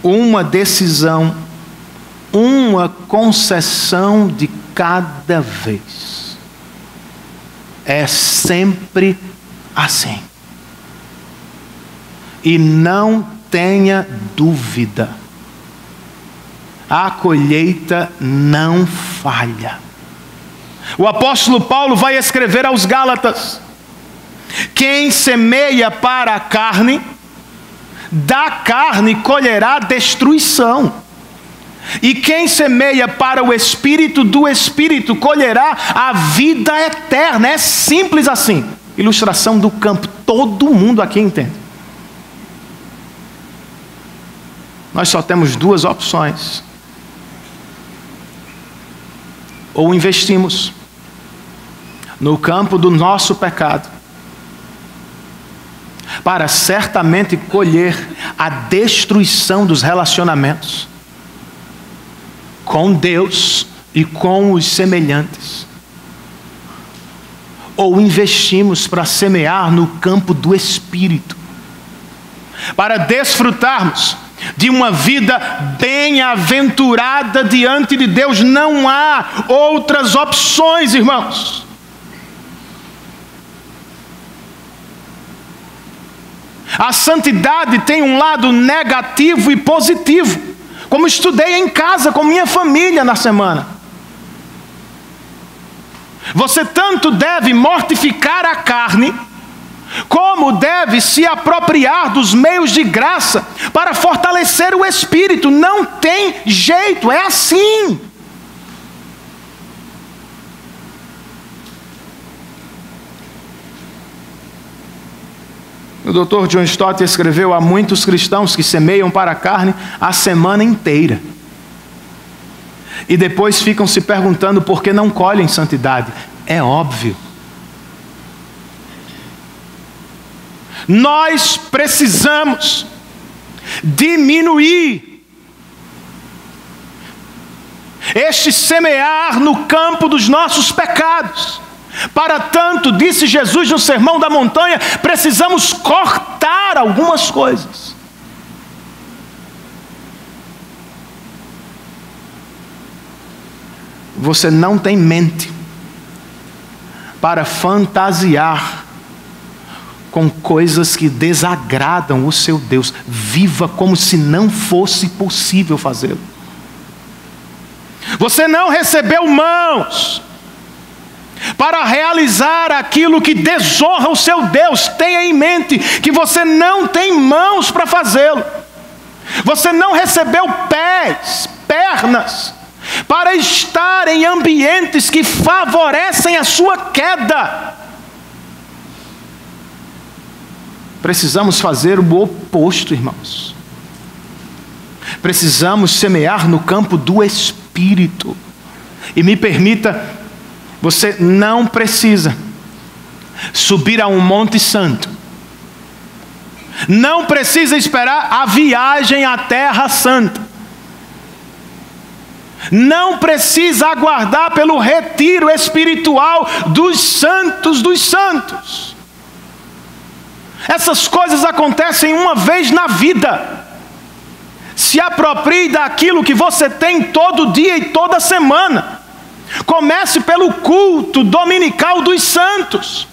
uma decisão, uma concessão de cada vez. É sempre assim. E não tenha dúvida, a colheita não falha. O apóstolo Paulo vai escrever aos Gálatas: quem semeia para a carne, da carne colherá destruição. E quem semeia para o Espírito, do Espírito colherá a vida eterna. É simples assim. Ilustração do campo, todo mundo aqui entende. Nós só temos 2 opções. Ou investimos no campo do nosso pecado, para certamente colher a destruição dos relacionamentos com Deus e com os semelhantes. Ou investimos para semear no campo do Espírito, para desfrutarmos de uma vida bem-aventurada diante de Deus. Não há outras opções, irmãos. A santidade tem um lado negativo e positivo, como estudei em casa com minha família na semana. Você tanto deve mortificar a carne, como deve se apropriar dos meios de graça para fortalecer o espírito. Não tem jeito, é assim. O Dr. John Stott escreveu: há muitos cristãos que semeiam para a carne a semana inteira e depois ficam se perguntando por que não colhem santidade. É óbvio, Nós precisamos diminuir este semear no campo dos nossos pecados. Para tanto, disse Jesus no Sermão da Montanha, precisamos cortar algumas coisas. Você não tem mente para fantasiar com coisas que desagradam o seu Deus. Viva como se não fosse possível fazê-lo. Você não recebeu mãos para realizar aquilo que desonra o seu Deus. Tenha em mente que você não tem mãos para fazê-lo. Você não recebeu pés, pernas, para estar em ambientes que favorecem a sua queda. Precisamos fazer o oposto, irmãos. Precisamos semear no campo do Espírito. E me permita, você não precisa subir a um monte santo. Não precisa esperar a viagem à Terra Santa. Não precisa aguardar pelo retiro espiritual dos santos dos santos. Essas coisas acontecem uma vez na vida. Se aproprie daquilo que você tem todo dia e toda semana. Comece pelo culto dominical dos santos.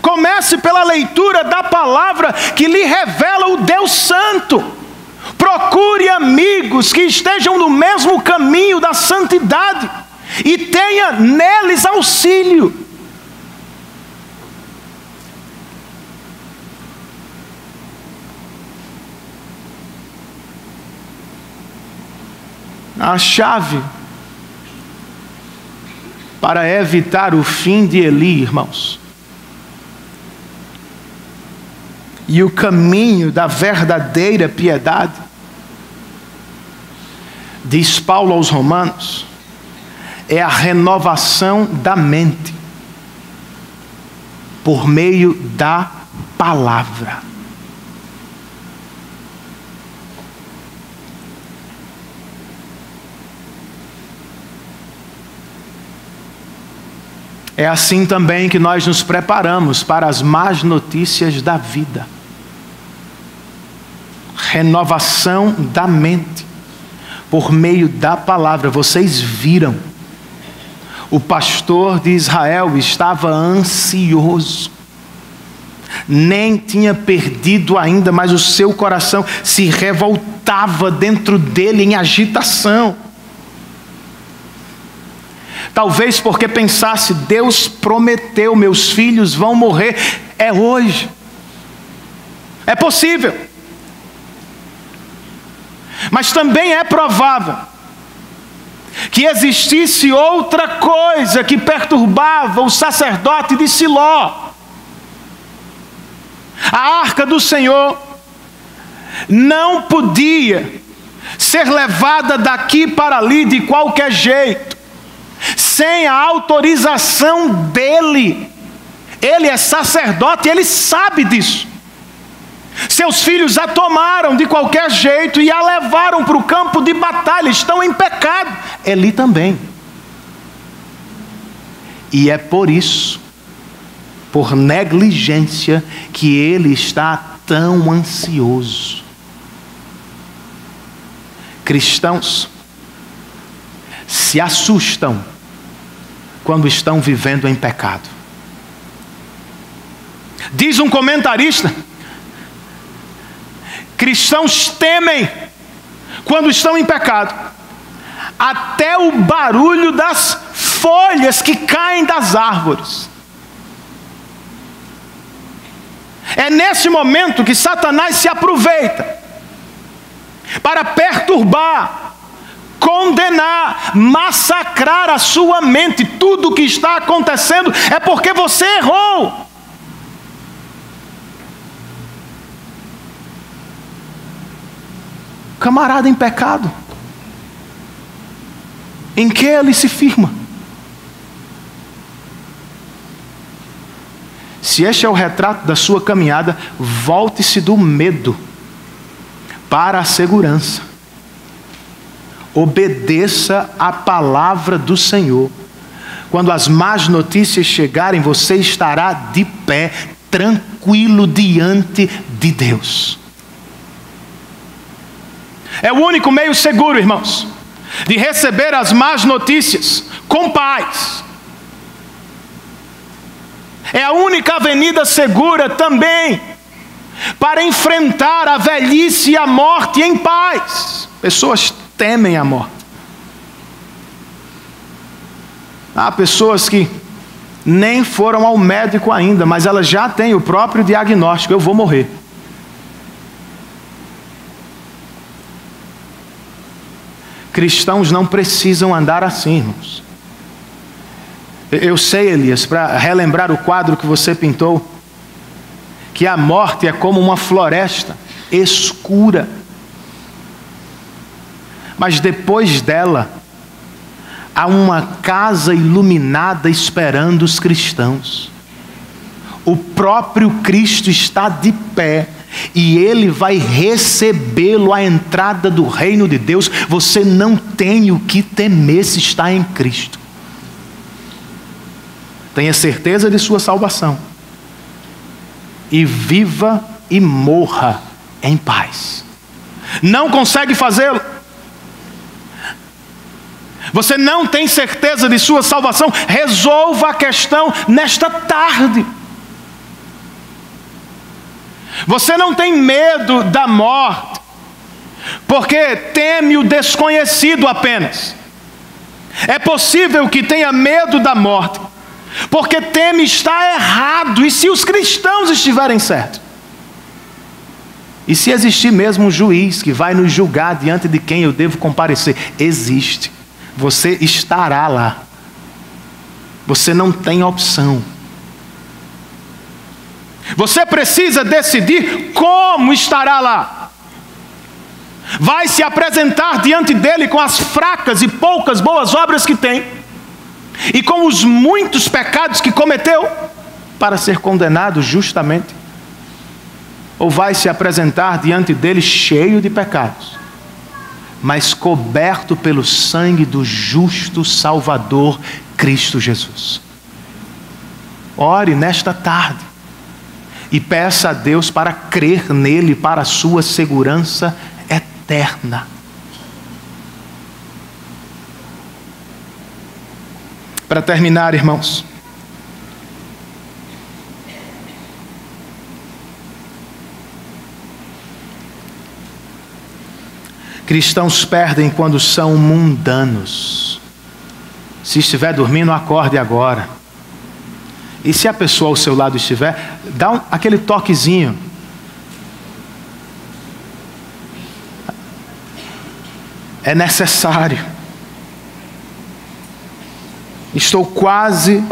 Comece pela leitura da palavra que lhe revela o Deus Santo. Procure amigos que estejam no mesmo caminho da santidade e tenha neles auxílio. A chave para evitar o fim de Eli, irmãos, e o caminho da verdadeira piedade, diz Paulo aos Romanos, é a renovação da mente por meio da palavra. É assim também que nós nos preparamos para as más notícias da vida. Renovação da mente por meio da palavra. Vocês viram, o pastor de Israel estava ansioso, nem tinha perdido ainda, mas o seu coração se revoltava dentro dele em agitação. Talvez porque pensasse, Deus prometeu, meus filhos vão morrer, é hoje, é possível. Mas também é provável que existisse outra coisa que perturbava o sacerdote de Siló. A arca do Senhor não podia ser levada daqui para ali de qualquer jeito, sem a autorização dele. Ele é sacerdote, ele sabe disso. Seus filhos a tomaram de qualquer jeito e a levaram para o campo de batalha, estão em pecado. Eli também. E é por isso, por negligência, que ele está tão ansioso. Cristãos se assustam quando estão vivendo em pecado. Diz um comentarista, cristãos temem quando estão em pecado, até o barulho das folhas que caem das árvores. É nesse momento que Satanás se aproveita para perturbar, condenar, massacrar a sua mente. Tudo o que está acontecendo é porque você errou. Camarada em pecado, em que ele se firma? Se este é o retrato da sua caminhada, volte-se do medo para a segurança. Obedeça a palavra do Senhor. Quando as más notícias chegarem, você estará de pé, tranquilo diante de Deus. É o único meio seguro, irmãos, de receber as más notícias com paz. É a única avenida segura também para enfrentar a velhice e a morte em paz. Pessoas temem a morte. Há pessoas que nem foram ao médico ainda, mas elas já têm o próprio diagnóstico: eu vou morrer. Cristãos não precisam andar assim, irmãos. Eu sei, Elias, para relembrar o quadro que você pintou, que a morte é como uma floresta escura, mas depois dela há uma casa iluminada esperando os cristãos. O próprio Cristo está de pé e Ele vai recebê-lo à entrada do reino de Deus. Você não tem o que temer se está em Cristo. Tenha certeza de sua salvação e viva e morra em paz. Não consegue fazê-lo? Você não tem certeza de sua salvação? Resolva a questão nesta tarde. Você não tem medo da morte porque teme o desconhecido apenas. É possível que tenha medo da morte porque teme estar errado. E se os cristãos estiverem certos? E se existir mesmo um juiz que vai nos julgar diante de quem eu devo comparecer? Existe. Você estará lá. Você não tem opção. Você precisa decidir como estará lá. Vai se apresentar diante dele com as fracas e poucas boas obras que tem, e com os muitos pecados que cometeu, para ser condenado justamente? Ou vai se apresentar diante dele cheio de pecados, mas coberto pelo sangue do justo Salvador Cristo Jesus? Ore nesta tarde e peça a Deus para crer nele para a sua segurança eterna. Para terminar, irmãos, cristãos perdem quando são mundanos. Se estiver dormindo, acorde agora. E se a pessoa ao seu lado estiver, dá aquele toquezinho. É necessário. Estou quase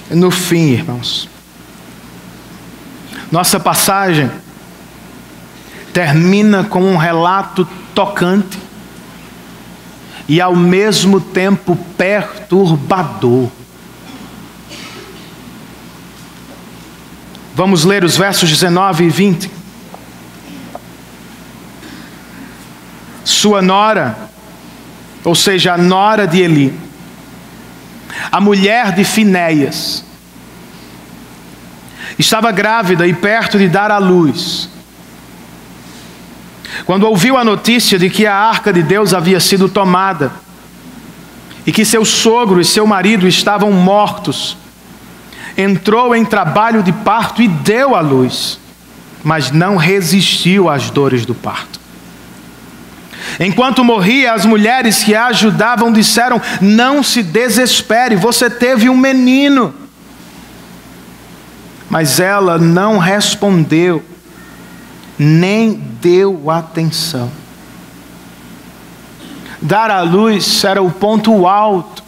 no fim, irmãos. Nossa passagem termina com um relato tocante e ao mesmo tempo perturbador. Vamos ler os versos 19 e 20. Sua nora, ou seja, a nora de Eli, a mulher de Finéias, estava grávida e perto de dar à luz, quando ouviu a notícia de que a arca de Deus havia sido tomada e que seu sogro e seu marido estavam mortos. Entrou em trabalho de parto e deu à luz, mas não resistiu às dores do parto. Enquanto morria, as mulheres que a ajudavam disseram: não se desespere, você teve um menino. Mas ela não respondeu, nem deu atenção. Dar à luz era o ponto alto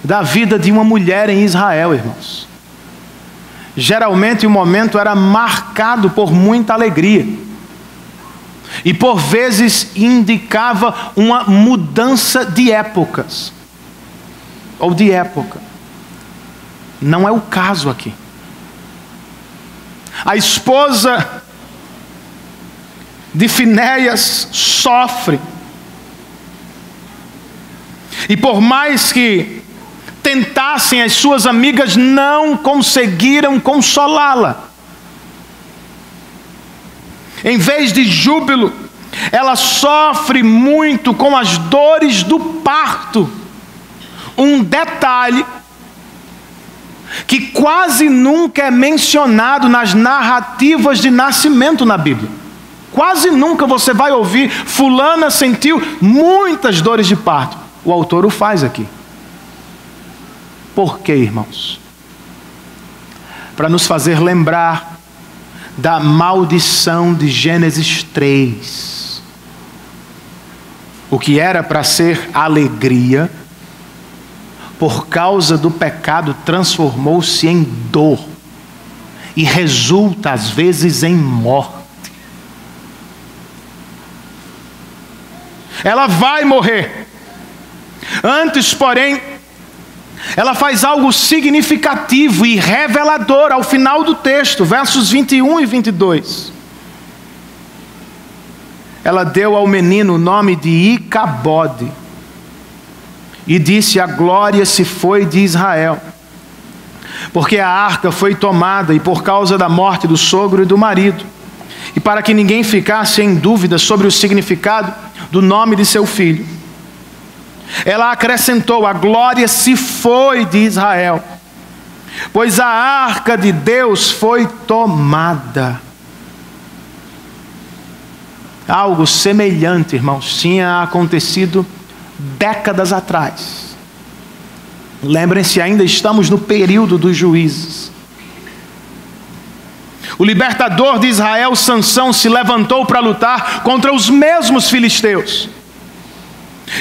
da vida de uma mulher em Israel, irmãos. Geralmente o momento era marcado por muita alegria e por vezes indicava uma mudança de épocas ou de época. Não é o caso aqui. A esposa de Finéias sofre. E por mais que tentassem, as suas amigas não conseguiram consolá-la. Em vez de júbilo, ela sofre muito com as dores do parto. Um detalhe que quase nunca é mencionado nas narrativas de nascimento na Bíblia. Quase nunca você vai ouvir: fulana sentiu muitas dores de parto. O autor o faz aqui. Por quê, irmãos? Para nos fazer lembrar da maldição de Gênesis 3. O que era para ser alegria, por causa do pecado, transformou-se em dor e resulta às vezes em morte. Ela vai morrer. Antes, porém, ela faz algo significativo e revelador ao final do texto, versos 21 e 22. Ela deu ao menino o nome de Icabode e disse: a glória se foi de Israel, porque a arca foi tomada e por causa da morte do sogro e do marido. E para que ninguém ficasse em dúvida sobre o significado do nome de seu filho, ela acrescentou: a glória se foi de Israel, pois a arca de Deus foi tomada. Algo semelhante, irmãos, tinha acontecido décadas atrás. Lembrem-se, ainda estamos no período dos juízes. O libertador de Israel, Sansão, se levantou para lutar contra os mesmos filisteus.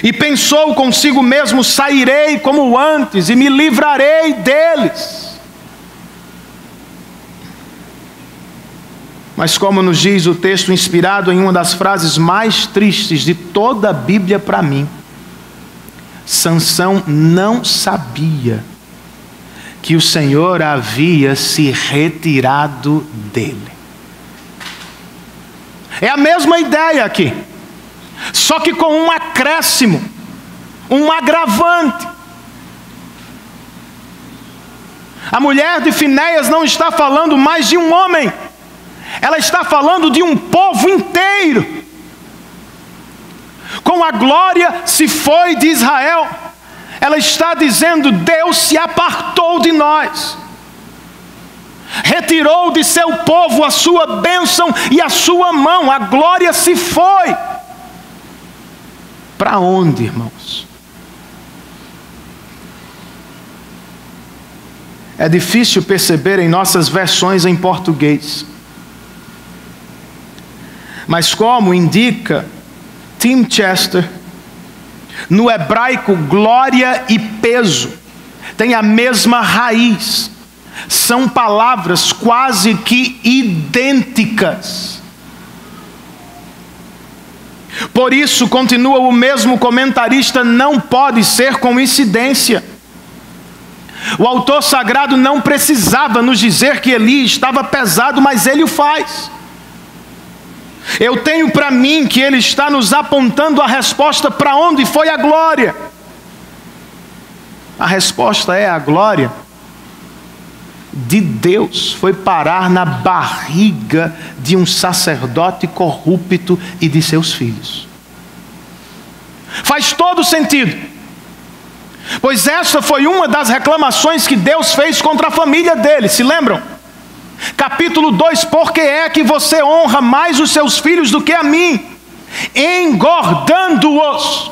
E pensou consigo mesmo: sairei como antes e me livrarei deles. Mas como nos diz o texto inspirado em uma das frases mais tristes de toda a Bíblia para mim, Sansão não sabia que o Senhor havia se retirado dele. É a mesma ideia aqui, só que com um acréscimo, um agravante. A mulher de Finéias não está falando mais de um homem, ela está falando de um povo inteiro. Com a glória se foi de Israel, ela está dizendo: Deus se apartou de nós, retirou de seu povo a sua bênção e a sua mão, a glória se foi. Para onde, irmãos? É difícil perceber em nossas versões em português, mas como indica Tim Chester, no hebraico glória e peso têm a mesma raiz. São palavras quase que idênticas. Por isso, continua o mesmo comentarista, não pode ser coincidência. O autor sagrado não precisava nos dizer que Eli estava pesado, mas ele o faz. Eu tenho para mim que ele está nos apontando a resposta para onde foi a glória. A resposta é: a glória de Deus foi parar na barriga de um sacerdote corrupto e de seus filhos. Faz todo sentido, pois essa foi uma das reclamações que Deus fez contra a família dele, se lembram? Capítulo 2: por que é que você honra mais os seus filhos do que a mim, engordando-os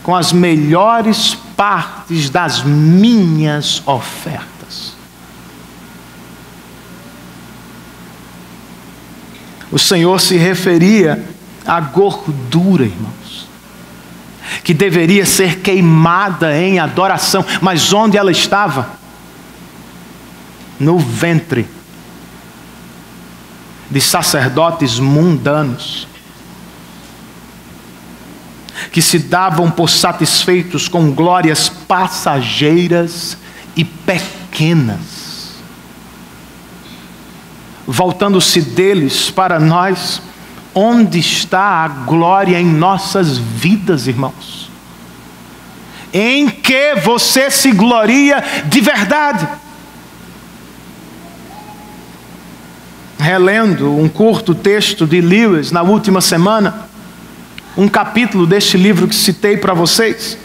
com as melhores partes das minhas ofertas? O Senhor se referia à gordura, irmãos, que deveria ser queimada em adoração. Mas onde ela estava? No ventre de sacerdotes mundanos, que se davam por satisfeitos com glórias passageiras e pequenas, voltando-se deles para nós. Onde está a glória em nossas vidas, irmãos? Em que você se gloria de verdade? Relendo um curto texto de Lewis na última semana, um capítulo deste livro que citei para vocês,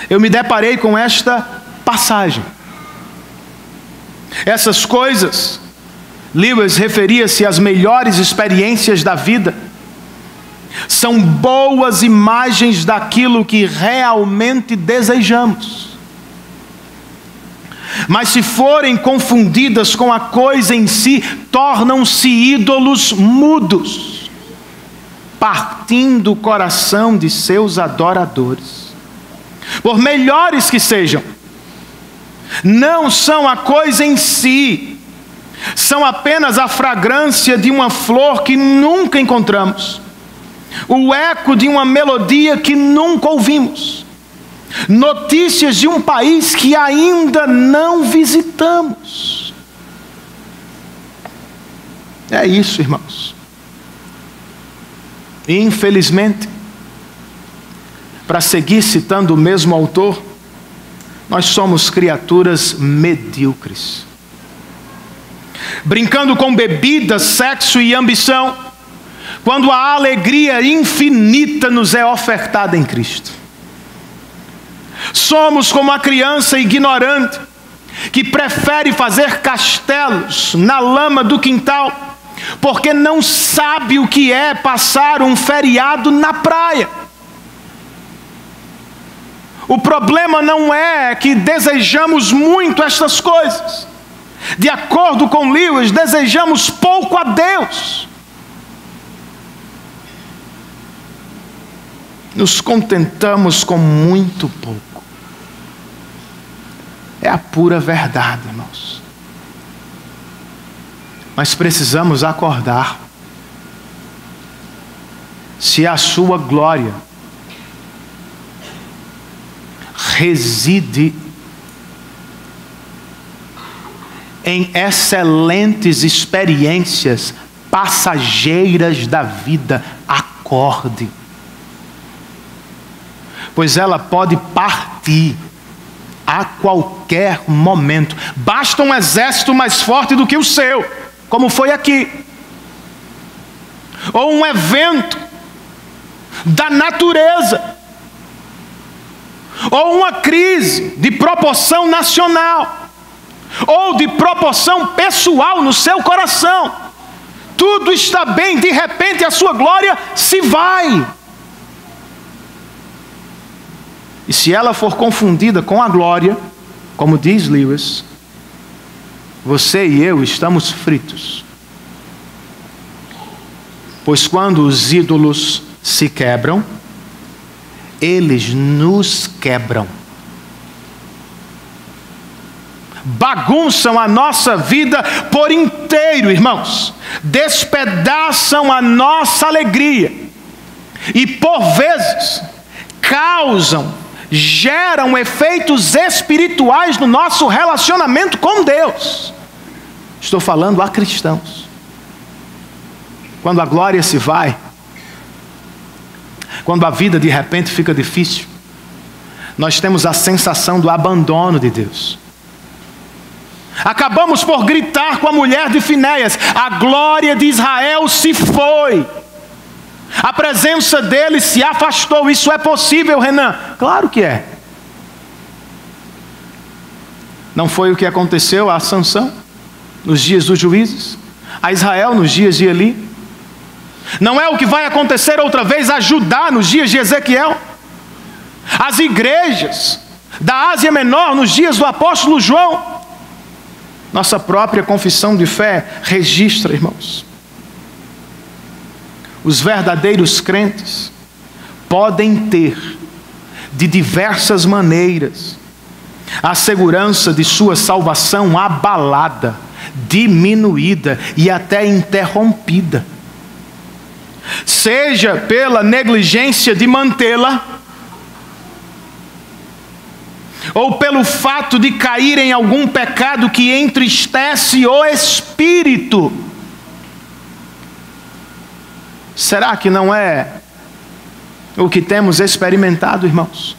eu me deparei com esta passagem. Essas coisas, Lewis referia-se às melhores experiências da vida, são boas imagens daquilo que realmente desejamos. Mas se forem confundidas com a coisa em si, tornam-se ídolos mudos, partindo o coração de seus adoradores. Por melhores que sejam, não são a coisa em si, são apenas a fragrância de uma flor que nunca encontramos, o eco de uma melodia que nunca ouvimos, notícias de um país que ainda não visitamos. É isso, irmãos. E infelizmente, para seguir citando o mesmo autor, nós somos criaturas medíocres, brincando com bebida, sexo e ambição, quando a alegria infinita nos é ofertada em Cristo. Somos como a criança ignorante, que prefere fazer castelos na lama do quintal, porque não sabe o que é passar um feriado na praia. O problema não é que desejamos muito estas coisas. De acordo com Lewis, desejamos pouco a Deus. Nos contentamos com muito pouco. É a pura verdade, irmãos. Mas precisamos acordar. Se a sua glória reside em excelentes experiências passageiras da vida, acorde. Pois ela pode partir a qualquer momento. Basta um exército mais forte do que o seu, como foi aqui. Ou um evento da natureza. Ou uma crise de proporção nacional. Ou de proporção pessoal no seu coração. Tudo está bem, de repente a sua glória se vai. E se ela for confundida com a glória, como diz Lewis, você e eu estamos fritos. Pois quando os ídolos se quebram, eles nos quebram. Bagunçam a nossa vida por inteiro, irmãos. Despedaçam a nossa alegria. E por vezes geram efeitos espirituais no nosso relacionamento com Deus. Estou falando a cristãos. Quando a glória se vai, quando a vida de repente fica difícil, nós temos a sensação do abandono de Deus. Acabamos por gritar com a mulher de Finéias: a glória de Israel se foi. A presença dele se afastou. Isso é possível, Renan? Claro que é. Não foi o que aconteceu a Sansão nos dias dos juízes, a Israel nos dias de Eli? Não é o que vai acontecer outra vez a Judá nos dias de Ezequiel? As igrejas da Ásia Menor nos dias do apóstolo João? Nossa própria confissão de fé registra, irmãos. Os verdadeiros crentes podem ter, de diversas maneiras, a segurança de sua salvação abalada, diminuída e até interrompida. seja pela negligência de mantê-la, ou pelo fato de cair em algum pecado que entristece o espírito. Será que não é o que temos experimentado, irmãos?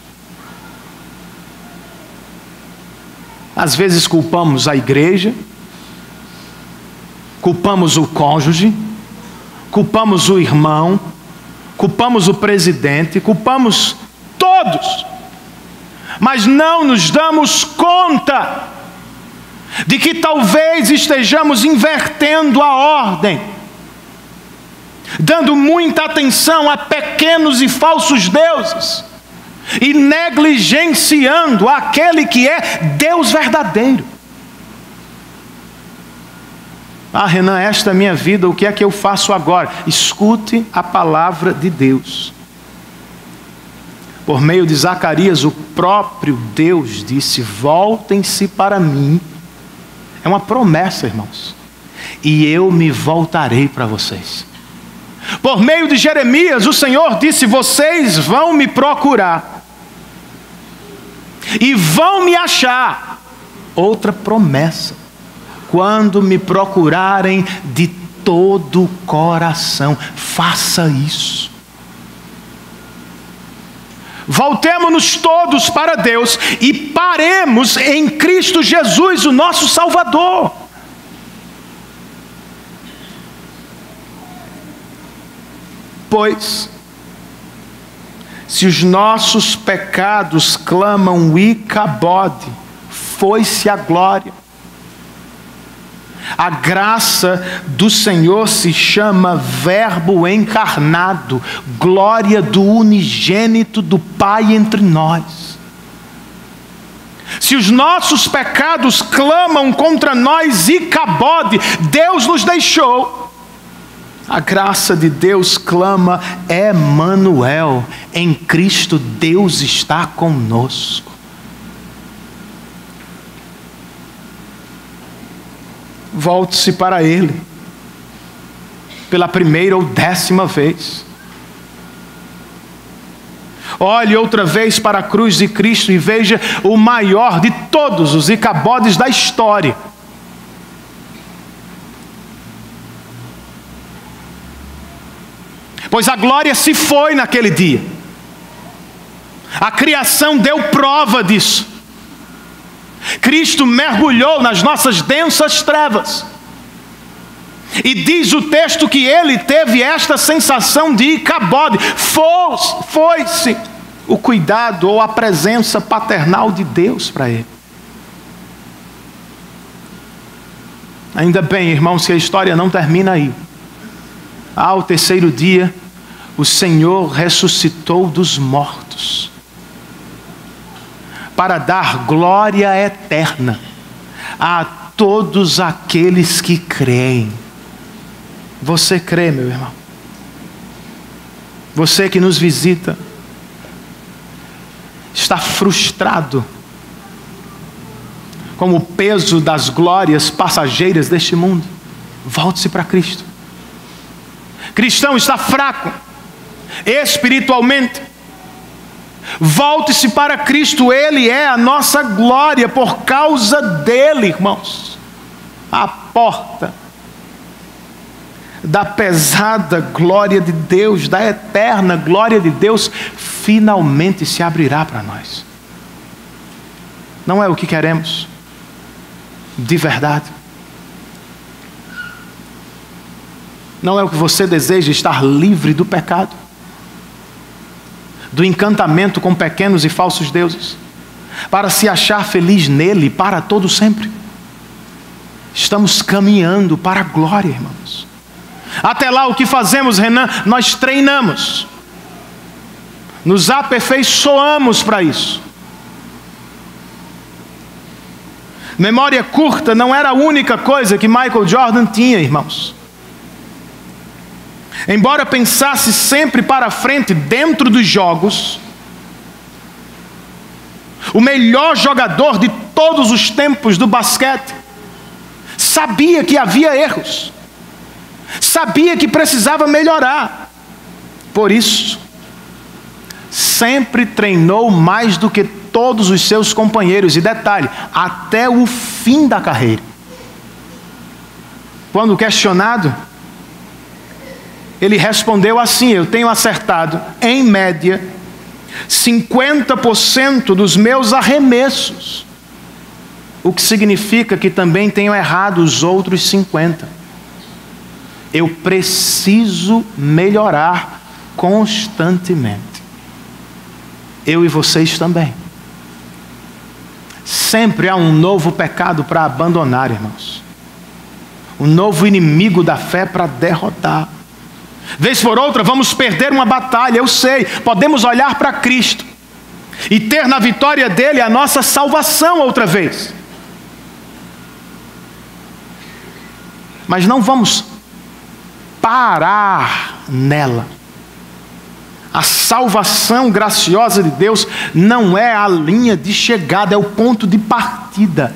Às vezes culpamos a igreja, culpamos o cônjuge, culpamos o irmão, culpamos o presidente, culpamos todos, mas não nos damos conta de que talvez estejamos invertendo a ordem, dando muita atenção a pequenos e falsos deuses e negligenciando aquele que é Deus verdadeiro. Ah, Renan, esta é a minha vida, o que é que eu faço agora? Escute a palavra de Deus. Por meio de Zacarias, o próprio Deus disse: voltem-se para mim. É uma promessa, irmãos. E eu me voltarei para vocês. Por meio de Jeremias, o Senhor disse: vocês vão me procurar e vão me achar. Outra promessa: quando me procurarem de todo o coração. Faça isso. Voltemo-nos todos para Deus e paremos em Cristo Jesus, o nosso Salvador. Pois, se os nossos pecados clamam Icabode, foi-se a glória. A graça do Senhor se chama Verbo encarnado, glória do unigênito do Pai entre nós. Se os nossos pecados clamam contra nós Icabode, Deus nos deixou. A graça de Deus clama Emanuel, em Cristo Deus está conosco. Volte-se para Ele, pela primeira ou 10ª vez. Olhe outra vez para a cruz de Cristo e veja o maior de todos os Icabodes da história. Pois a glória se foi naquele dia. A criação deu prova disso. Cristo mergulhou nas nossas densas trevas. E diz o texto que ele teve esta sensação de Icabode. Foi-se o cuidado ou a presença paternal de Deus para ele. Ainda bem, irmãos, que a história não termina aí. Ao terceiro dia, o Senhor ressuscitou dos mortos, para dar glória eterna a todos aqueles que creem. Você crê, meu irmão? Você que nos visita, está frustrado com o peso das glórias passageiras deste mundo? Volte-se para Cristo. Cristão, está fraco espiritualmente, volte-se para Cristo. Ele é a nossa glória. Por causa dele, irmãos, a porta da pesada glória de Deus, da eterna glória de Deus, finalmente se abrirá para nós. Não é o que queremos de verdade? Não é o que você deseja, estar livre do pecado, do encantamento com pequenos e falsos deuses, para se achar feliz nele para todo sempre? Estamos caminhando para a glória, irmãos. Até lá, o que fazemos, Renan? Nós treinamos, nos aperfeiçoamos para isso. Memória curta não era a única coisa que Michael Jordan tinha, irmãos. Embora pensasse sempre para frente dentro dos jogos, o melhor jogador de todos os tempos do basquete sabia que havia erros, sabia que precisava melhorar. Por isso, sempre treinou mais do que todos os seus companheiros. E detalhe, até o fim da carreira. Quando questionado, ele respondeu assim: eu tenho acertado, em média, 50% dos meus arremessos. O que significa que também tenho errado os outros 50%. Eu preciso melhorar constantemente. Eu e vocês também. Sempre há um novo pecado para abandonar, irmãos. Um novo inimigo da fé para derrotar. Vez por outra vamos perder uma batalha, eu sei. Podemos olhar para Cristo e ter na vitória dele a nossa salvação outra vez. Mas não vamos parar nela. A salvação graciosa de Deus não é a linha de chegada, é o ponto de partida.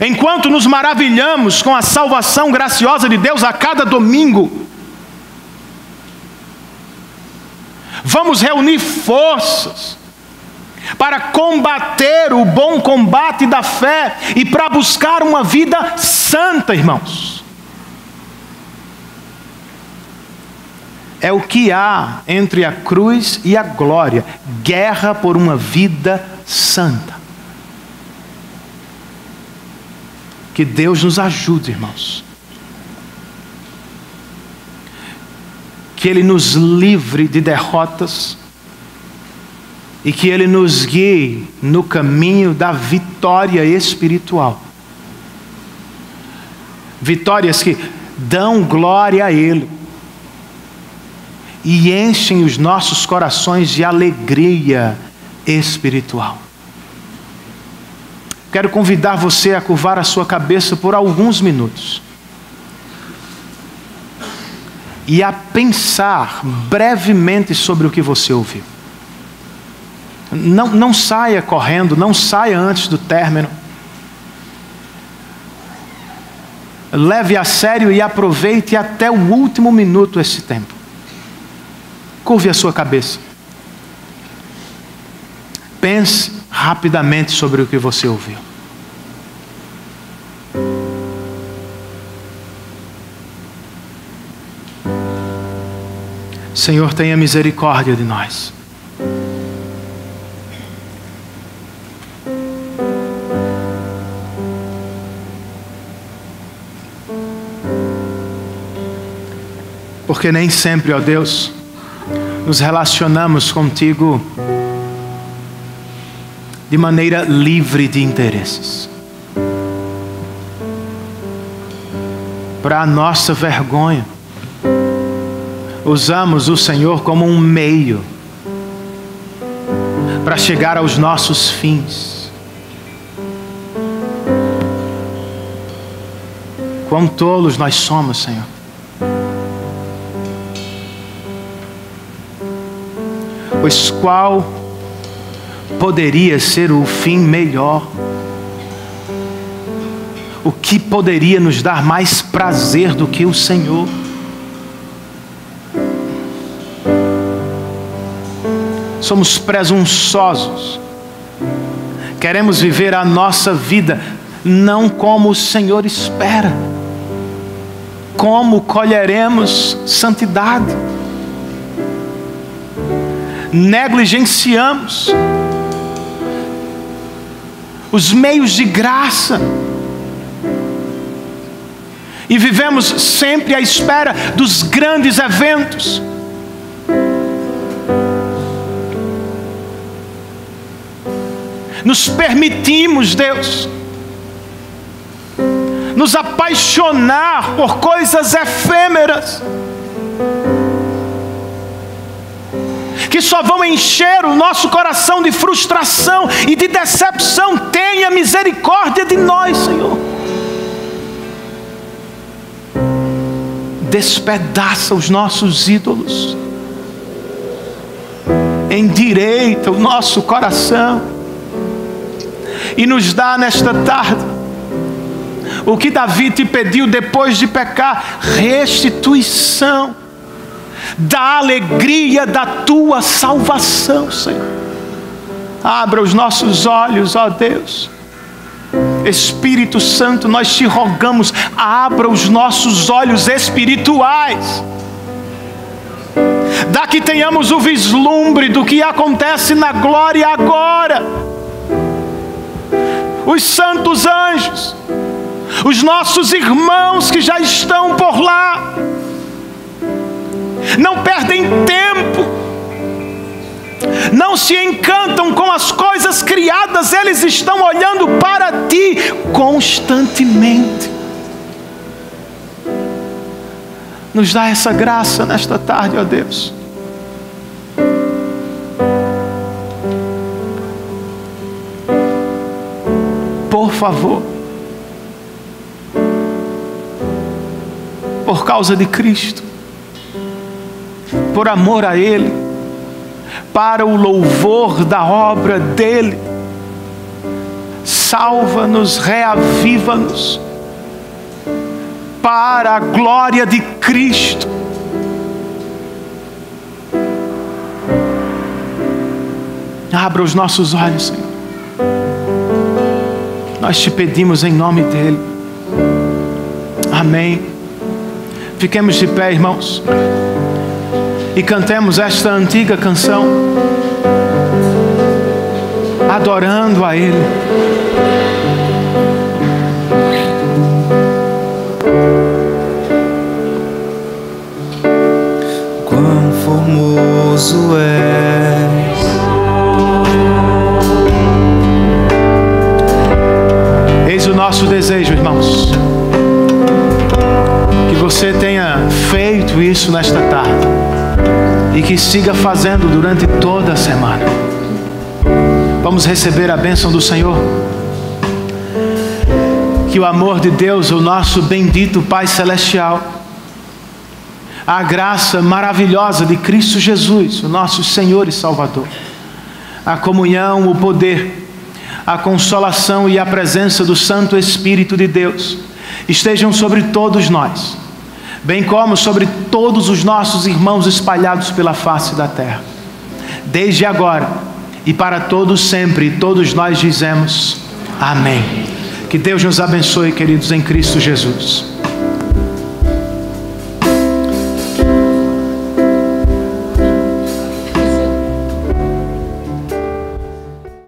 Enquanto nos maravilhamos com a salvação graciosa de Deus a cada domingo, vamos reunir forças para combater o bom combate da fé e para buscar uma vida santa, irmãos. É o que há entre a cruz e a glória. Guerra por uma vida santa. Que Deus nos ajude, irmãos. Que Ele nos livre de derrotas. E que Ele nos guie no caminho da vitória espiritual. Vitórias que dão glória a Ele. E enchem os nossos corações de alegria espiritual. Quero convidar você a curvar a sua cabeça por alguns minutos. E a pensar brevemente sobre o que você ouviu. Não saia correndo, não saia antes do término. Leve a sério e aproveite até o último minuto esse tempo. Curve a sua cabeça. Pense rapidamente sobre o que você ouviu. Senhor, tenha misericórdia de nós. Porque nem sempre, ó Deus, nos relacionamos contigo de maneira livre de interesses. Para a nossa vergonha, usamos o Senhor como um meio para chegar aos nossos fins. Quão tolos nós somos, Senhor. Pois qual poderia ser o fim melhor? O que poderia nos dar mais prazer do que o Senhor? Somos presunçosos. Queremos viver a nossa vida não como o Senhor espera. Como colheremos santidade? Negligenciamos os meios de graça e vivemos sempre à espera dos grandes eventos. Nos permitimos, Deus, nos apaixonar por coisas efêmeras que só vão encher o nosso coração de frustração e de decepção. Tenha misericórdia de nós, Senhor. Despedaça os nossos ídolos. Endireita o nosso coração. E nos dá nesta tarde o que Davi te pediu depois de pecar: restituição. da alegria da tua salvação, Senhor. Abra os nossos olhos, ó Deus. Espírito Santo, nós te rogamos, abra os nossos olhos espirituais. Dá que tenhamos o vislumbre do que acontece na glória agora. Os santos anjos, os nossos irmãos que já estão por lá, não perdem tempo, não se encantam com as coisas criadas, eles estão olhando para ti constantemente. Nos dá essa graça nesta tarde, ó Deus. Por favor, por causa de Cristo, por amor a Ele, para o louvor da obra dEle, salva-nos, reaviva-nos, para a glória de Cristo. Abra os nossos olhos, Senhor. Nós te pedimos em nome dEle. Amém. Fiquemos de pé, irmãos, e cantemos esta antiga canção, adorando a Ele. Quão formoso és, eis o nosso desejo, irmãos, que você tenha feito isso nesta tarde e que siga fazendo durante toda a semana. Vamos receber a bênção do Senhor. Que o amor de Deus, o nosso bendito Pai Celestial, a graça maravilhosa de Cristo Jesus, o nosso Senhor e Salvador, a comunhão, o poder, a consolação e a presença do Santo Espírito de Deus estejam sobre todos nós, bem como sobre todos os nossos irmãos espalhados pela face da terra, desde agora e para todos sempre. E todos nós dizemos amém. Que Deus nos abençoe, queridos, em Cristo Jesus.